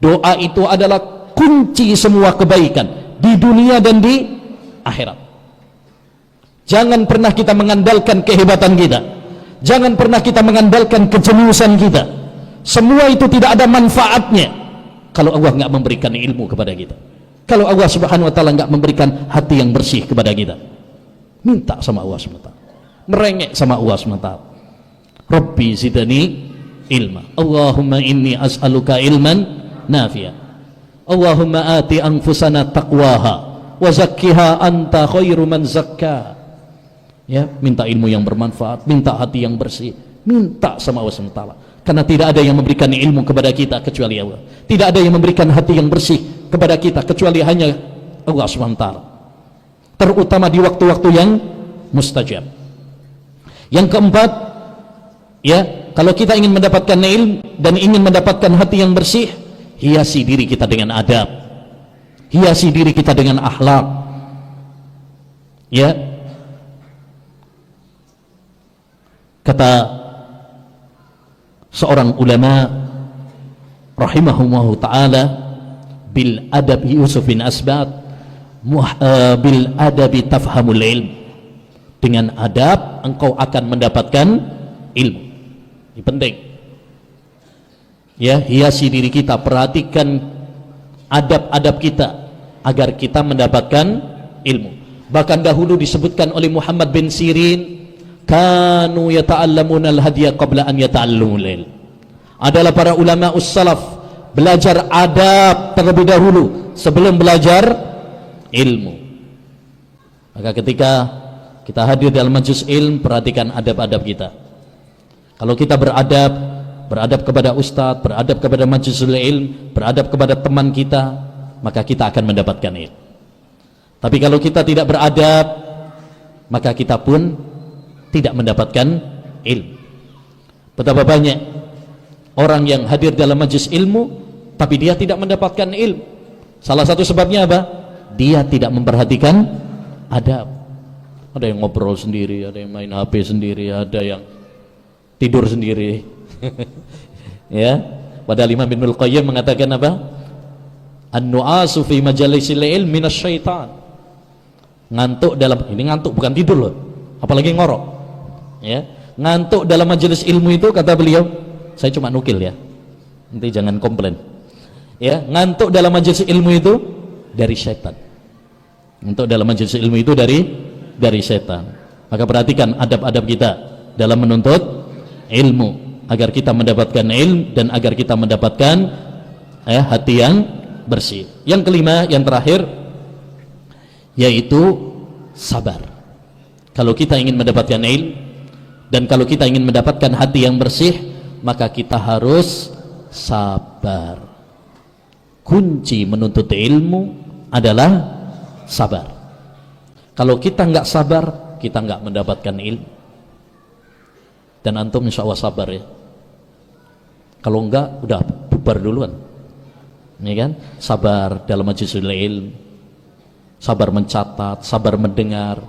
Doa itu adalah kunci semua kebaikan di dunia dan di akhirat. Jangan pernah kita mengandalkan kehebatan kita, jangan pernah kita mengandalkan kejeniusan kita. Semua itu tidak ada manfaatnya kalau Allah nggak memberikan ilmu kepada kita, kalau Allah Subhanahu wa ta'ala nggak memberikan hati yang bersih kepada kita. Minta sama Allah SWT, merengek sama Allah SWT, Rabbi zidani ilma, Allahumma inni as'aluka ilman nafi'a, Allahumma ati anfusana taqwaha wa zakkiha anta khairu man zakka. Ya, minta ilmu yang bermanfaat, minta hati yang bersih, Minta sama Allah SWT. Karena tidak ada yang memberikan ilmu kepada kita kecuali Allah. Tidak ada yang memberikan hati yang bersih kepada kita kecuali hanya Allah SWT. Terutama di waktu-waktu yang mustajab. Yang keempat, ya, kalau kita ingin mendapatkan ilmu dan ingin mendapatkan hati yang bersih, hiasi diri kita dengan adab, hiasi diri kita dengan akhlak. Ya, kata seorang ulama rahimahullahu ta'ala, bil adab Yusuf bin Asbat, bil adabi tafhamul ilm. Dengan adab engkau akan mendapatkan ilmu. Ini penting. Ya, hiasi diri kita, perhatikan adab-adab kita agar kita mendapatkan ilmu. Bahkan dahulu disebutkan oleh Muhammad bin Sirin, kanu yata'allamuna al-hadiya qabla an yata'allamul ilm. Adalah para ulama us-salaf belajar adab terlebih dahulu sebelum belajar ilmu. Maka ketika kita hadir dalam majelis ilmu, perhatikan adab-adab kita. Kalau kita beradab kepada ustadz, beradab kepada majelis ilmu, beradab kepada teman kita, maka kita akan mendapatkan ilmu. Tapi kalau kita tidak beradab, maka kita pun tidak mendapatkan ilmu. Betapa banyak orang yang hadir dalam majelis ilmu tapi dia tidak mendapatkan ilmu. Salah satu sebabnya apa? Dia tidak memperhatikan adab. Ada yang ngobrol sendiri, ada yang main HP sendiri, ada yang tidur sendiri. Ya, padahal Imam Ibnul Qayyim mengatakan apa? An-nu'asu fi majalisil ilm minasyaitan. Ngantuk dalam, ini ngantuk bukan tidur loh, apalagi ngorok. Ya, ngantuk dalam majelis ilmu itu, kata beliau, saya cuma nukil ya, nanti jangan komplain. Ya, ngantuk dalam majelis ilmu itu dari setan. Ngantuk dalam majelis ilmu itu dari setan. Maka perhatikan adab-adab kita dalam menuntut ilmu agar kita mendapatkan ilmu dan agar kita mendapatkan hati yang bersih. Yang kelima, yang terakhir, yaitu sabar. Kalau kita ingin mendapatkan ilmu dan kalau kita ingin mendapatkan hati yang bersih, maka kita harus sabar. Kunci menuntut ilmu adalah sabar. Kalau kita nggak sabar, kita nggak mendapatkan ilmu. Dan antum insya Allah sabar ya. Kalau enggak, udah bubar duluan. Ini kan? Sabar dalam majelis ilmu, sabar mencatat, sabar mendengar,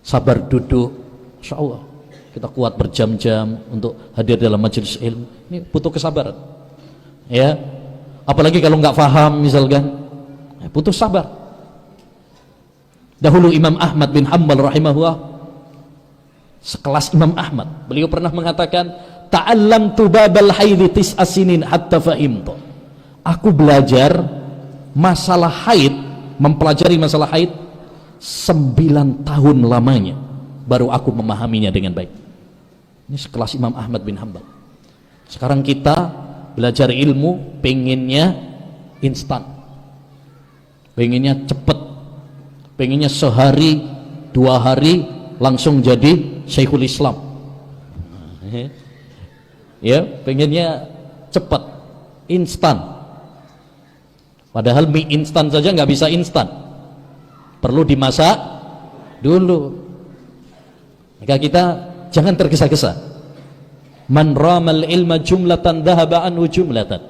sabar duduk. Insya Allah kita kuat berjam-jam untuk hadir dalam majelis ilmu. Ini butuh kesabaran. Ya, apalagi kalau nggak paham misalkan, butuh sabar. Dahulu Imam Ahmad bin Hanbal rahimahullah, sekelas Imam Ahmad, beliau pernah mengatakan, ta'allamtu babal haidhi tis'a sinin hatta fahimtu. Aku belajar masalah haid, mempelajari masalah haid 9 tahun lamanya, baru aku memahaminya dengan baik. Ini sekelas Imam Ahmad bin Hanbal. Sekarang kita belajar ilmu pengennya instan, pengennya cepat, pengennya sehari 2 hari langsung jadi Syekhul Islam. Ya, pengennya cepat, instan. Padahal mie instan saja nggak bisa instan, perlu dimasak dulu. Maka kita jangan tergesa-gesa. Man ramal ilma jumlatan dhahaba anhu jumlatan.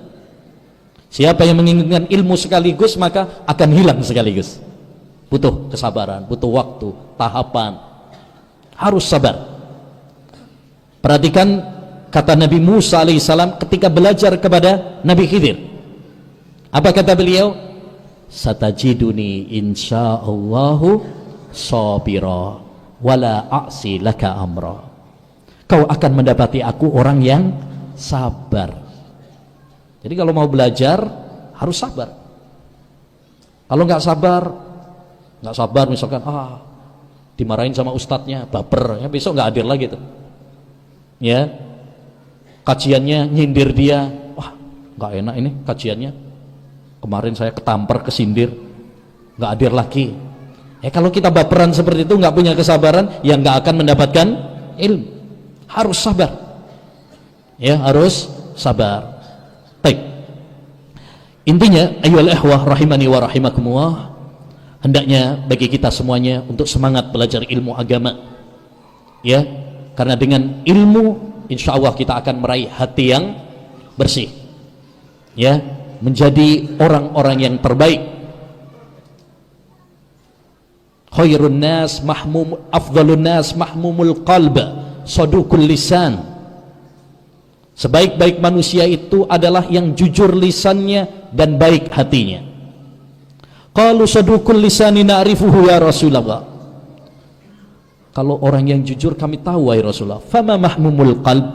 Siapa yang menginginkan ilmu sekaligus maka akan hilang sekaligus. Butuh kesabaran, butuh waktu, tahapan, harus sabar. Perhatikan kata Nabi Musa alaihissalam ketika belajar kepada Nabi Khidir. Apa kata beliau? Satajiduni insyaallahu sabira wala a'si laka amra. Kau akan mendapati aku orang yang sabar. Jadi kalau mau belajar harus sabar. Kalau nggak sabar misalkan dimarahin sama ustadznya, baper, ya besok nggak hadir lagi tuh. Ya, kajiannya nyindir dia, wah nggak enak ini kajiannya. Kemarin saya ketampar, kesindir, nggak hadir lagi. Kalau kita baperan seperti itu, nggak punya kesabaran, ya nggak akan mendapatkan ilmu. harus sabar. Ya, harus sabar. Baik. Intinya, ayyuhal ikhwah rahimani wa rahimakumullah, hendaknya bagi kita semuanya untuk semangat belajar ilmu agama. Ya, karena dengan ilmu insyaallah kita akan meraih hati yang bersih. Ya, menjadi orang-orang yang terbaik. Khairun nas mahmum afdhalun nas mahmumul qalba sadukul lisan. Sebaik-baik manusia itu adalah yang jujur lisannya dan baik hatinya. Qalu sadukul lisani na'rifuhu ya Rasulullah. Kalau orang yang jujur kami tahu wahai Rasulullah. Fama mahmumul qalb?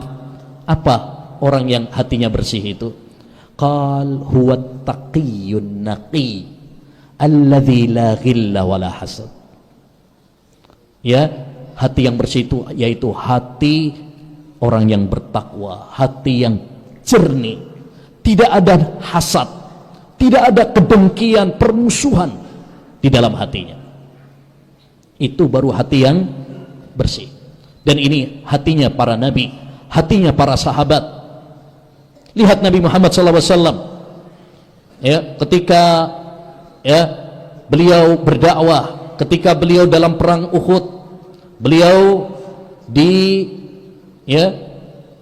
Apa orang yang hatinya bersih itu? Qal huwa taqiyyun naqi alladzi la ghilla wala hasad. Ya, hati yang bersih itu yaitu hati orang yang bertakwa, hati yang jernih, tidak ada hasad, tidak ada kedengkian, permusuhan di dalam hatinya. Itu baru hati yang bersih. Dan ini hatinya para nabi, hatinya para sahabat. Lihat Nabi Muhammad SAW, ya, ketika ya beliau berdakwah, ketika beliau dalam perang Uhud, beliau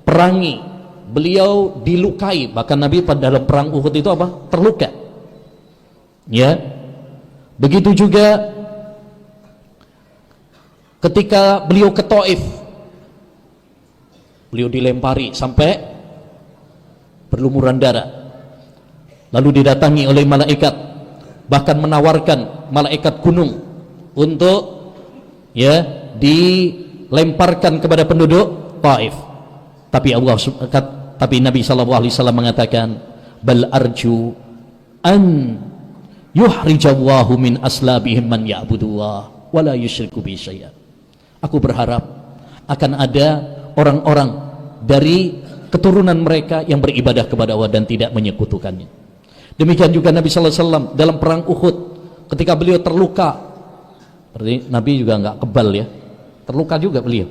perangi, beliau dilukai, bahkan Nabi pada dalam perang Uhud itu apa? Terluka. Ya. Begitu juga ketika beliau ke Taif, beliau dilempari sampai berlumuran darah. Lalu didatangi oleh malaikat, bahkan menawarkan malaikat gunung untuk dilemparkan kepada penduduk Taif. Tapi Nabi SAW mengatakan, bal arju an yuhrijallahu min aslabihim man ya'budullah wala yusyriku bi syai'an. Aku berharap akan ada orang-orang dari keturunan mereka yang beribadah kepada Allah dan tidak menyekutukannya. Demikian juga Nabi SAW dalam perang Uhud, ketika beliau terluka, berarti Nabi juga enggak kebal ya, terluka juga beliau.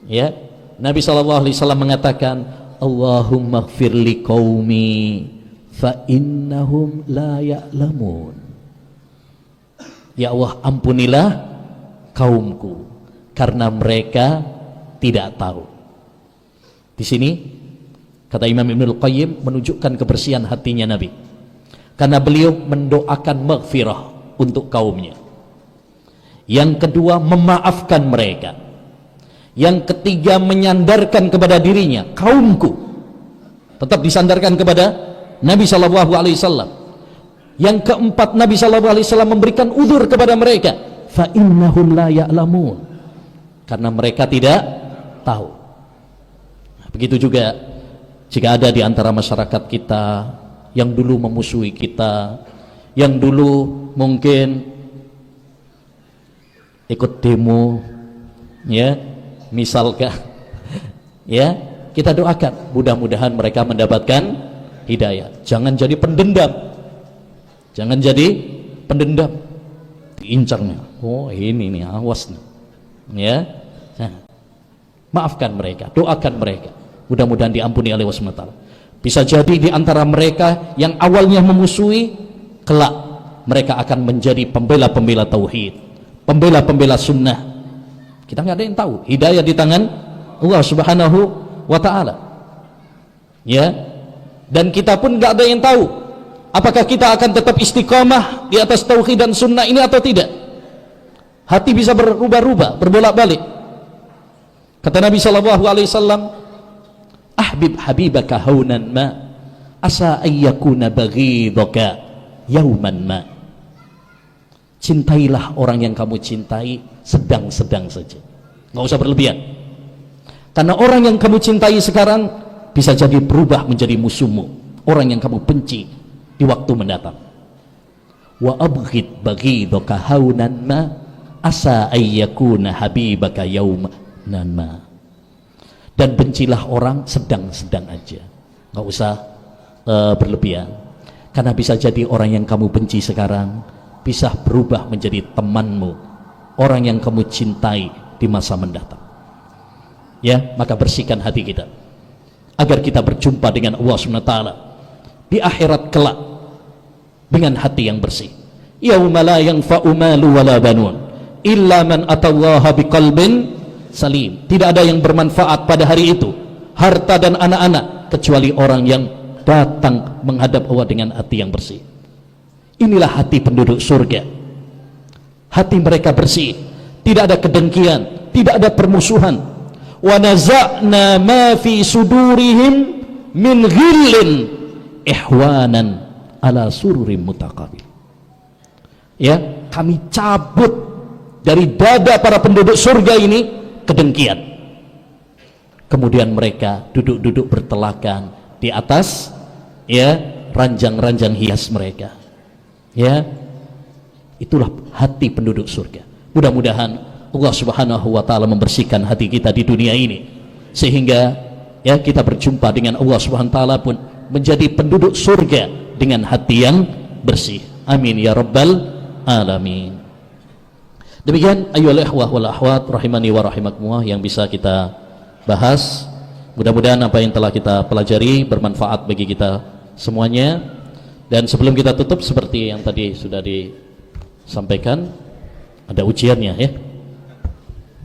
Ya, Nabi SAW mengatakan, Allahumma ighfir li qaumi fa innahum la ya'lamun. Ya Allah, ampunilah kaumku karena mereka tidak tahu. Di sini kata Imam Ibnul Qayyim menunjukkan kebersihan hatinya Nabi, karena beliau mendoakan maghfirah untuk kaumnya. Yang kedua, memaafkan mereka. Yang ketiga, menyandarkan kepada dirinya, kaumku. Tetap disandarkan kepada Nabi SAW. Yang keempat, Nabi SAW memberikan udzur kepada mereka, fa innahum la ya'lamun, karena mereka tidak tahu. Begitu juga jika ada di antara masyarakat kita yang dulu memusuhi kita, yang dulu mungkin ikut demo, ya, misalkan, ya, kita doakan mudah-mudahan mereka mendapatkan hidayah. Jangan jadi pendendam, jangan jadi pendendam, diincarnya. Oh ini nih, awas nih, ya. Nah, maafkan mereka, doakan mereka, mudah-mudahan diampuni oleh Allah SWT. Bisa jadi di antara mereka yang awalnya memusuhi, kelak mereka akan menjadi pembela-pembela tauhid, pembela-pembela sunnah. Kita nggak ada yang tahu, hidayah di tangan Allah Subhanahu wa ta'ala, ya. Dan kita pun nggak ada yang tahu apakah kita akan tetap istiqamah di atas tauhid dan sunnah ini atau tidak. Hati bisa berubah-ubah, berbolak-balik. Kata Nabi SAW, ahbib habibaka haunan ma asa ayyakuna baghidaka yauman ma. Cintailah orang yang kamu cintai sedang-sedang saja, nggak usah berlebihan, karena orang yang kamu cintai sekarang bisa jadi berubah menjadi musuhmu, orang yang kamu benci di waktu mendatang. Wa abghid baghidaka haunan ma asa ayyakuna habibaka yauman ma. Dan bencilah orang sedang-sedang aja, nggak usah berlebihan, karena bisa jadi orang yang kamu benci sekarang bisa berubah menjadi temanmu, orang yang kamu cintai di masa mendatang. Ya, maka bersihkan hati kita agar kita berjumpa dengan Allah SWT di akhirat kelak dengan hati yang bersih. Yauma la yanfa'u malu wala banun illa man atallaha biqalbin salim. Tidak ada yang bermanfaat pada hari itu, harta dan anak-anak, kecuali orang yang datang menghadap Allah dengan hati yang bersih. Inilah hati penduduk surga. Hati mereka bersih, tidak ada kedengkian, tidak ada permusuhan. Wa naza'na ma fi sudurihim min ghillin ihwanan ala sururim mutaqabil. Ya, kami cabut dari dada para penduduk surga ini kedengkian. Kemudian mereka duduk-duduk bertelakan di atas ya ranjang-ranjang hias mereka. Ya, itulah hati penduduk surga. Mudah-mudahan Allah Subhanahu wa taala membersihkan hati kita di dunia ini sehingga ya kita berjumpa dengan Allah Subhanahu wa taala pun menjadi penduduk surga dengan hati yang bersih. Amin ya rabbal alamin. Demikian ayyuhal ikhwah wal akhwat rahimani wa rahimakumullah yang bisa kita bahas. Mudah-mudahan apa yang telah kita pelajari bermanfaat bagi kita semuanya. Dan sebelum kita tutup, seperti yang tadi sudah disampaikan, ada ujiannya ya.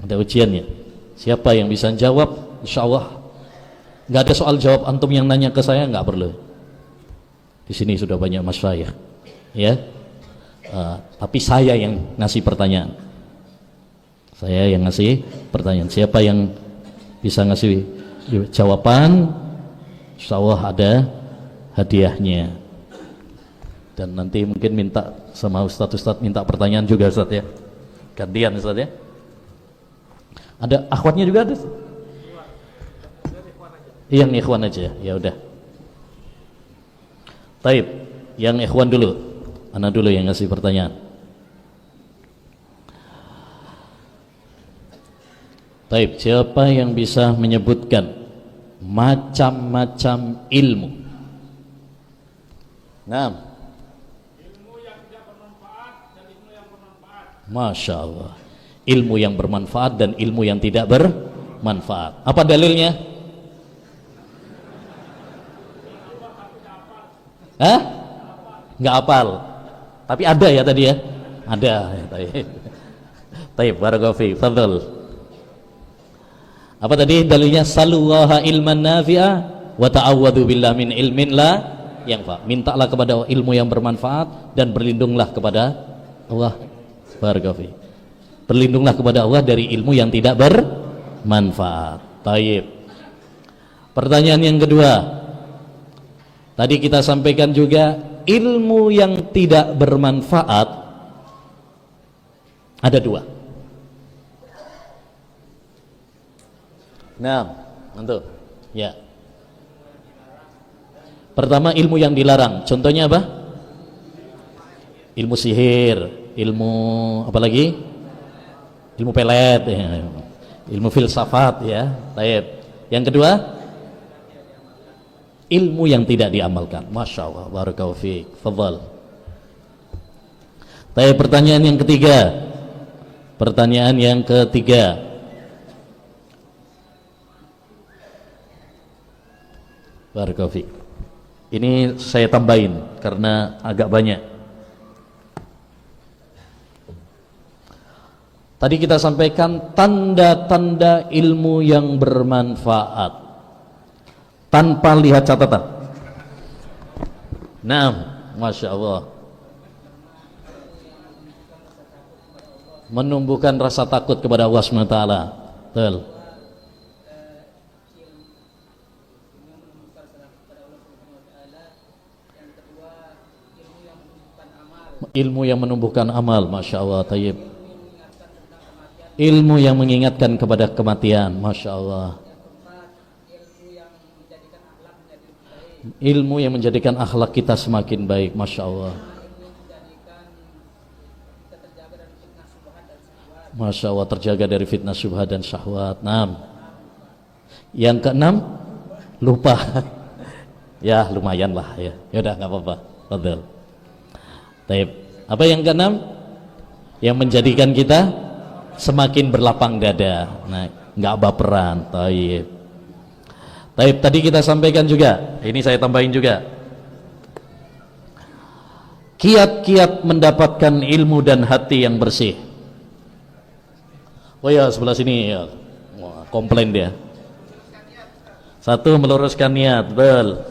Ada ujiannya. Siapa yang bisa jawab, insya Allah nggak ada soal jawab antum yang nanya ke saya, nggak perlu. Di sini sudah banyak masyayikh ya. Tapi saya yang ngasih pertanyaan. Saya yang ngasih pertanyaan. Siapa yang bisa ngasih jawaban, insya Allah ada hadiahnya. Dan nanti mungkin minta sama Ustadz minta pertanyaan juga Ustadz ya. Gantian Ustadz ya. Ada akhwatnya juga ada. Yang ikhwan aja ya udah. Taib, yang ikhwan dulu. Ana dulu yang ngasih pertanyaan. Taib, siapa yang bisa menyebutkan macam-macam ilmu? Nah, Masya Allah, ilmu yang bermanfaat dan ilmu yang tidak bermanfaat. Apa dalilnya? Hah? Nggak hafal. Tapi ada ya tadi ya? Ada. Taib, barakallahu fiik. Fadhil. Apa tadi dalilnya? Salullaha ilman nafi'a wa ta'awwadhu billah min ilmin la yanfa. Mintalah kepada ilmu yang bermanfaat dan berlindunglah kepada Allah. Barakallahu fiik. Berlindunglah kepada Allah dari ilmu yang tidak bermanfaat. Taib. Pertanyaan yang kedua. Tadi kita sampaikan juga ilmu yang tidak bermanfaat ada dua. Nah, untuk ya. Pertama ilmu yang dilarang. Contohnya apa? Ilmu sihir, ilmu apa lagi? Ilmu pelet, ya. Ilmu filsafat ya. Baik. Yang kedua, ilmu yang tidak diamalkan. Masya Allah, barakallahu fiik. Fadhal. Baik, pertanyaan yang ketiga. Pertanyaan yang ketiga. Barakallahu fiik. Ini saya tambahin karena agak banyak. Tadi kita sampaikan tanda-tanda ilmu yang bermanfaat tanpa lihat catatan. Nah, Masya Allah, menumbuhkan rasa takut kepada Allah SWT. Betul. Ilmu yang menumbuhkan amal. Masya Allah. Tayyib. Ilmu yang mengingatkan kepada kematian. Masya Allah. Ilmu yang menjadikan akhlak kita semakin baik. Masya Allah. Masya Allah, terjaga dari fitnah syubhat dan syahwat. 6. Yang keenam, lupa. Ya lumayan lah ya. Yaudah nggak apa-apa. Betul. Taib. Apa yang keenam? Yang menjadikan kita semakin berlapang dada. Nah, nggak baperan. Taib. Taib, tadi kita sampaikan juga, ini saya tambahin juga, kiat-kiat mendapatkan ilmu dan hati yang bersih. Oh ya, sebelah sini ya. Wah, komplain dia. Satu, meluruskan niat, betul.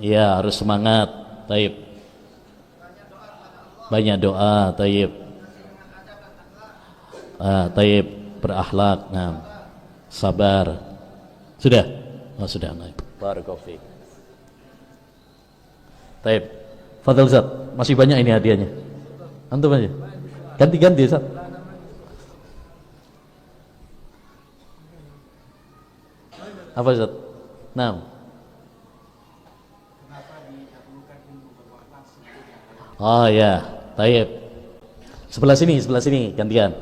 Ya, harus semangat. Taib. Banyak doa. Taib. Taib, berakhlak. Nah, sabar. Sudah? Oh, sudah. Barakallahu fiik. Taib. Fadhil Ustaz, masih banyak ini hadiahnya. Antum aja. Ganti-ganti Ustaz. Apa Ustaz? Nah. Oh ya, Taib. Sebelah sini gantian.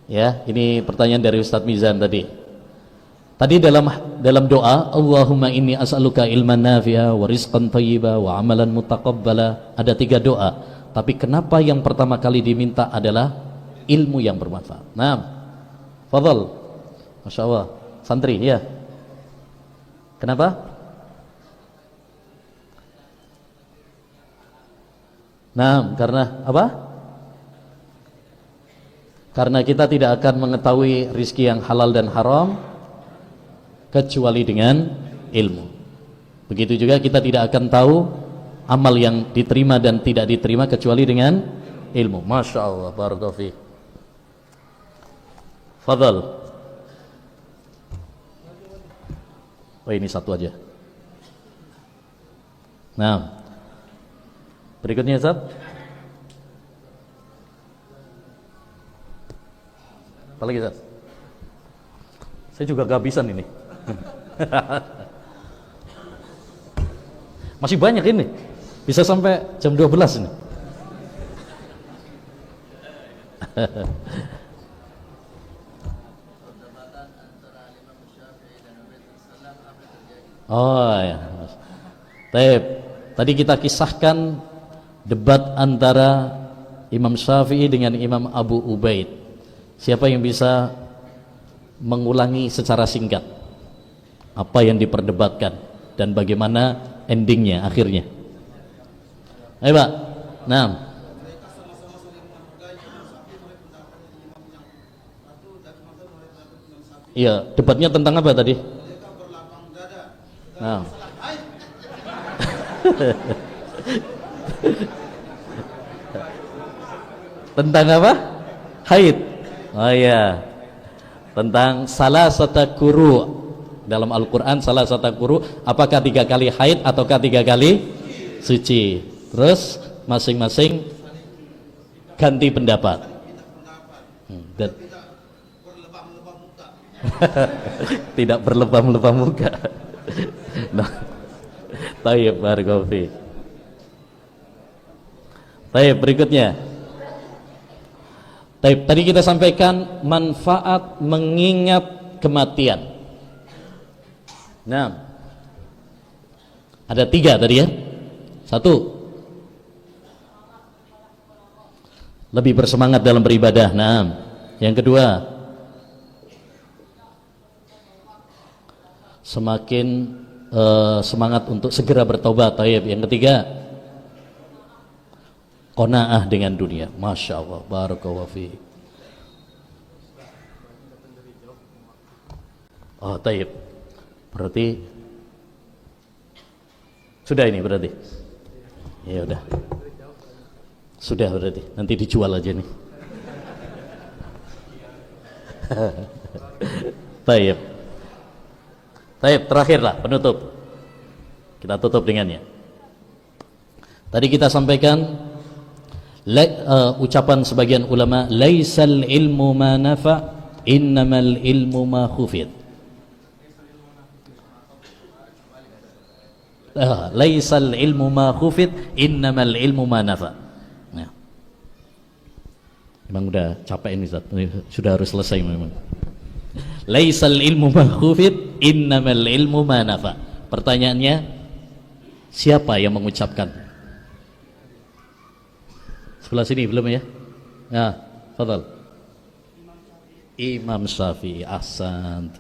Ya, ini pertanyaan dari Ustadz Mizan tadi. Tadi dalam doa, Allahumma inni as'aluka ilman nafi'a wa rizqan thayyiba wa amalan mutaqabbala, ada 3 doa. Tapi kenapa yang pertama kali diminta adalah ilmu yang bermanfaat? Nah, fadhal. Masya Allah. Santri, ya. Kenapa? Nah, karena apa? Karena kita tidak akan mengetahui rizki yang halal dan haram kecuali dengan ilmu. Begitu juga kita tidak akan tahu amal yang diterima dan tidak diterima kecuali dengan ilmu. Masya Allah, barakallahu fiik. Fadhal. Oh, ini satu aja. Nah, berikutnya Ustaz. Apa lagi Ustaz? Saya juga kehabisan ini. Masih banyak ini. Bisa sampai jam 12 ini. Oh ya. Baik. Tadi kita kisahkan debat antara Imam Syafi'i dengan Imam Abu Ubaid. Siapa yang bisa mengulangi secara singkat apa yang diperdebatkan dan bagaimana endingnya, akhirnya? Ayo Pak. Nah. Iya, debatnya tentang apa tadi? Nah. Tentang apa? Haid. Oh iya. Tentang salah satu kuru. Dalam Al-Quran salah satu kuru, apakah 3 kali haid ataukah 3 kali suci? Terus masing-masing ganti pendapat. Dan tidak berlebam-lebam muka. Nah, tayyib, barakallahu fiik. Tayyib, berikutnya. Tayyib, tadi kita sampaikan manfaat mengingat kematian. Nah, ada 3 tadi ya. 1, lebih bersemangat dalam beribadah. Nah, yang kedua, semakin semangat untuk segera bertobat. Tayyib. Yang ketiga, qanaah dengan dunia. Masya Allah, barakallahu fiik. Oh, tayyib. Berarti sudah ini berarti. Ya udah. Sudah berarti. Nanti dijual aja nih. Tayyib. Tayyib, terakhirlah penutup. Kita tutup dengannya. Tadi kita sampaikan ucapan sebagian ulama, laisal ilmu ma nafa, innamal ilmu ma khufid. Laisal ilmu ma khufid, innamal ilmu ma nafa. Nah. Memang udah capek ini Ustaz. Sudah harus selesai memang. Laisal ilmu ma khufid, innamal ilmu ma nafa. Pertanyaannya, siapa yang mengucapkan? Sebelah sini belum ya? Nah, fadhal. Imam Syafi'i. Ahsant.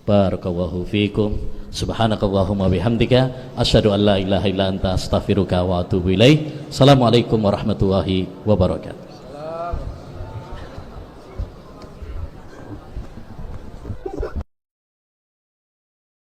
Barakallahu fikum. Subhanakallahumma bihamdika asyhadu an la ilaha illa anta astaghfiruka wa atubu ilaik. Assalamualaikum warahmatullahi wabarakatuh.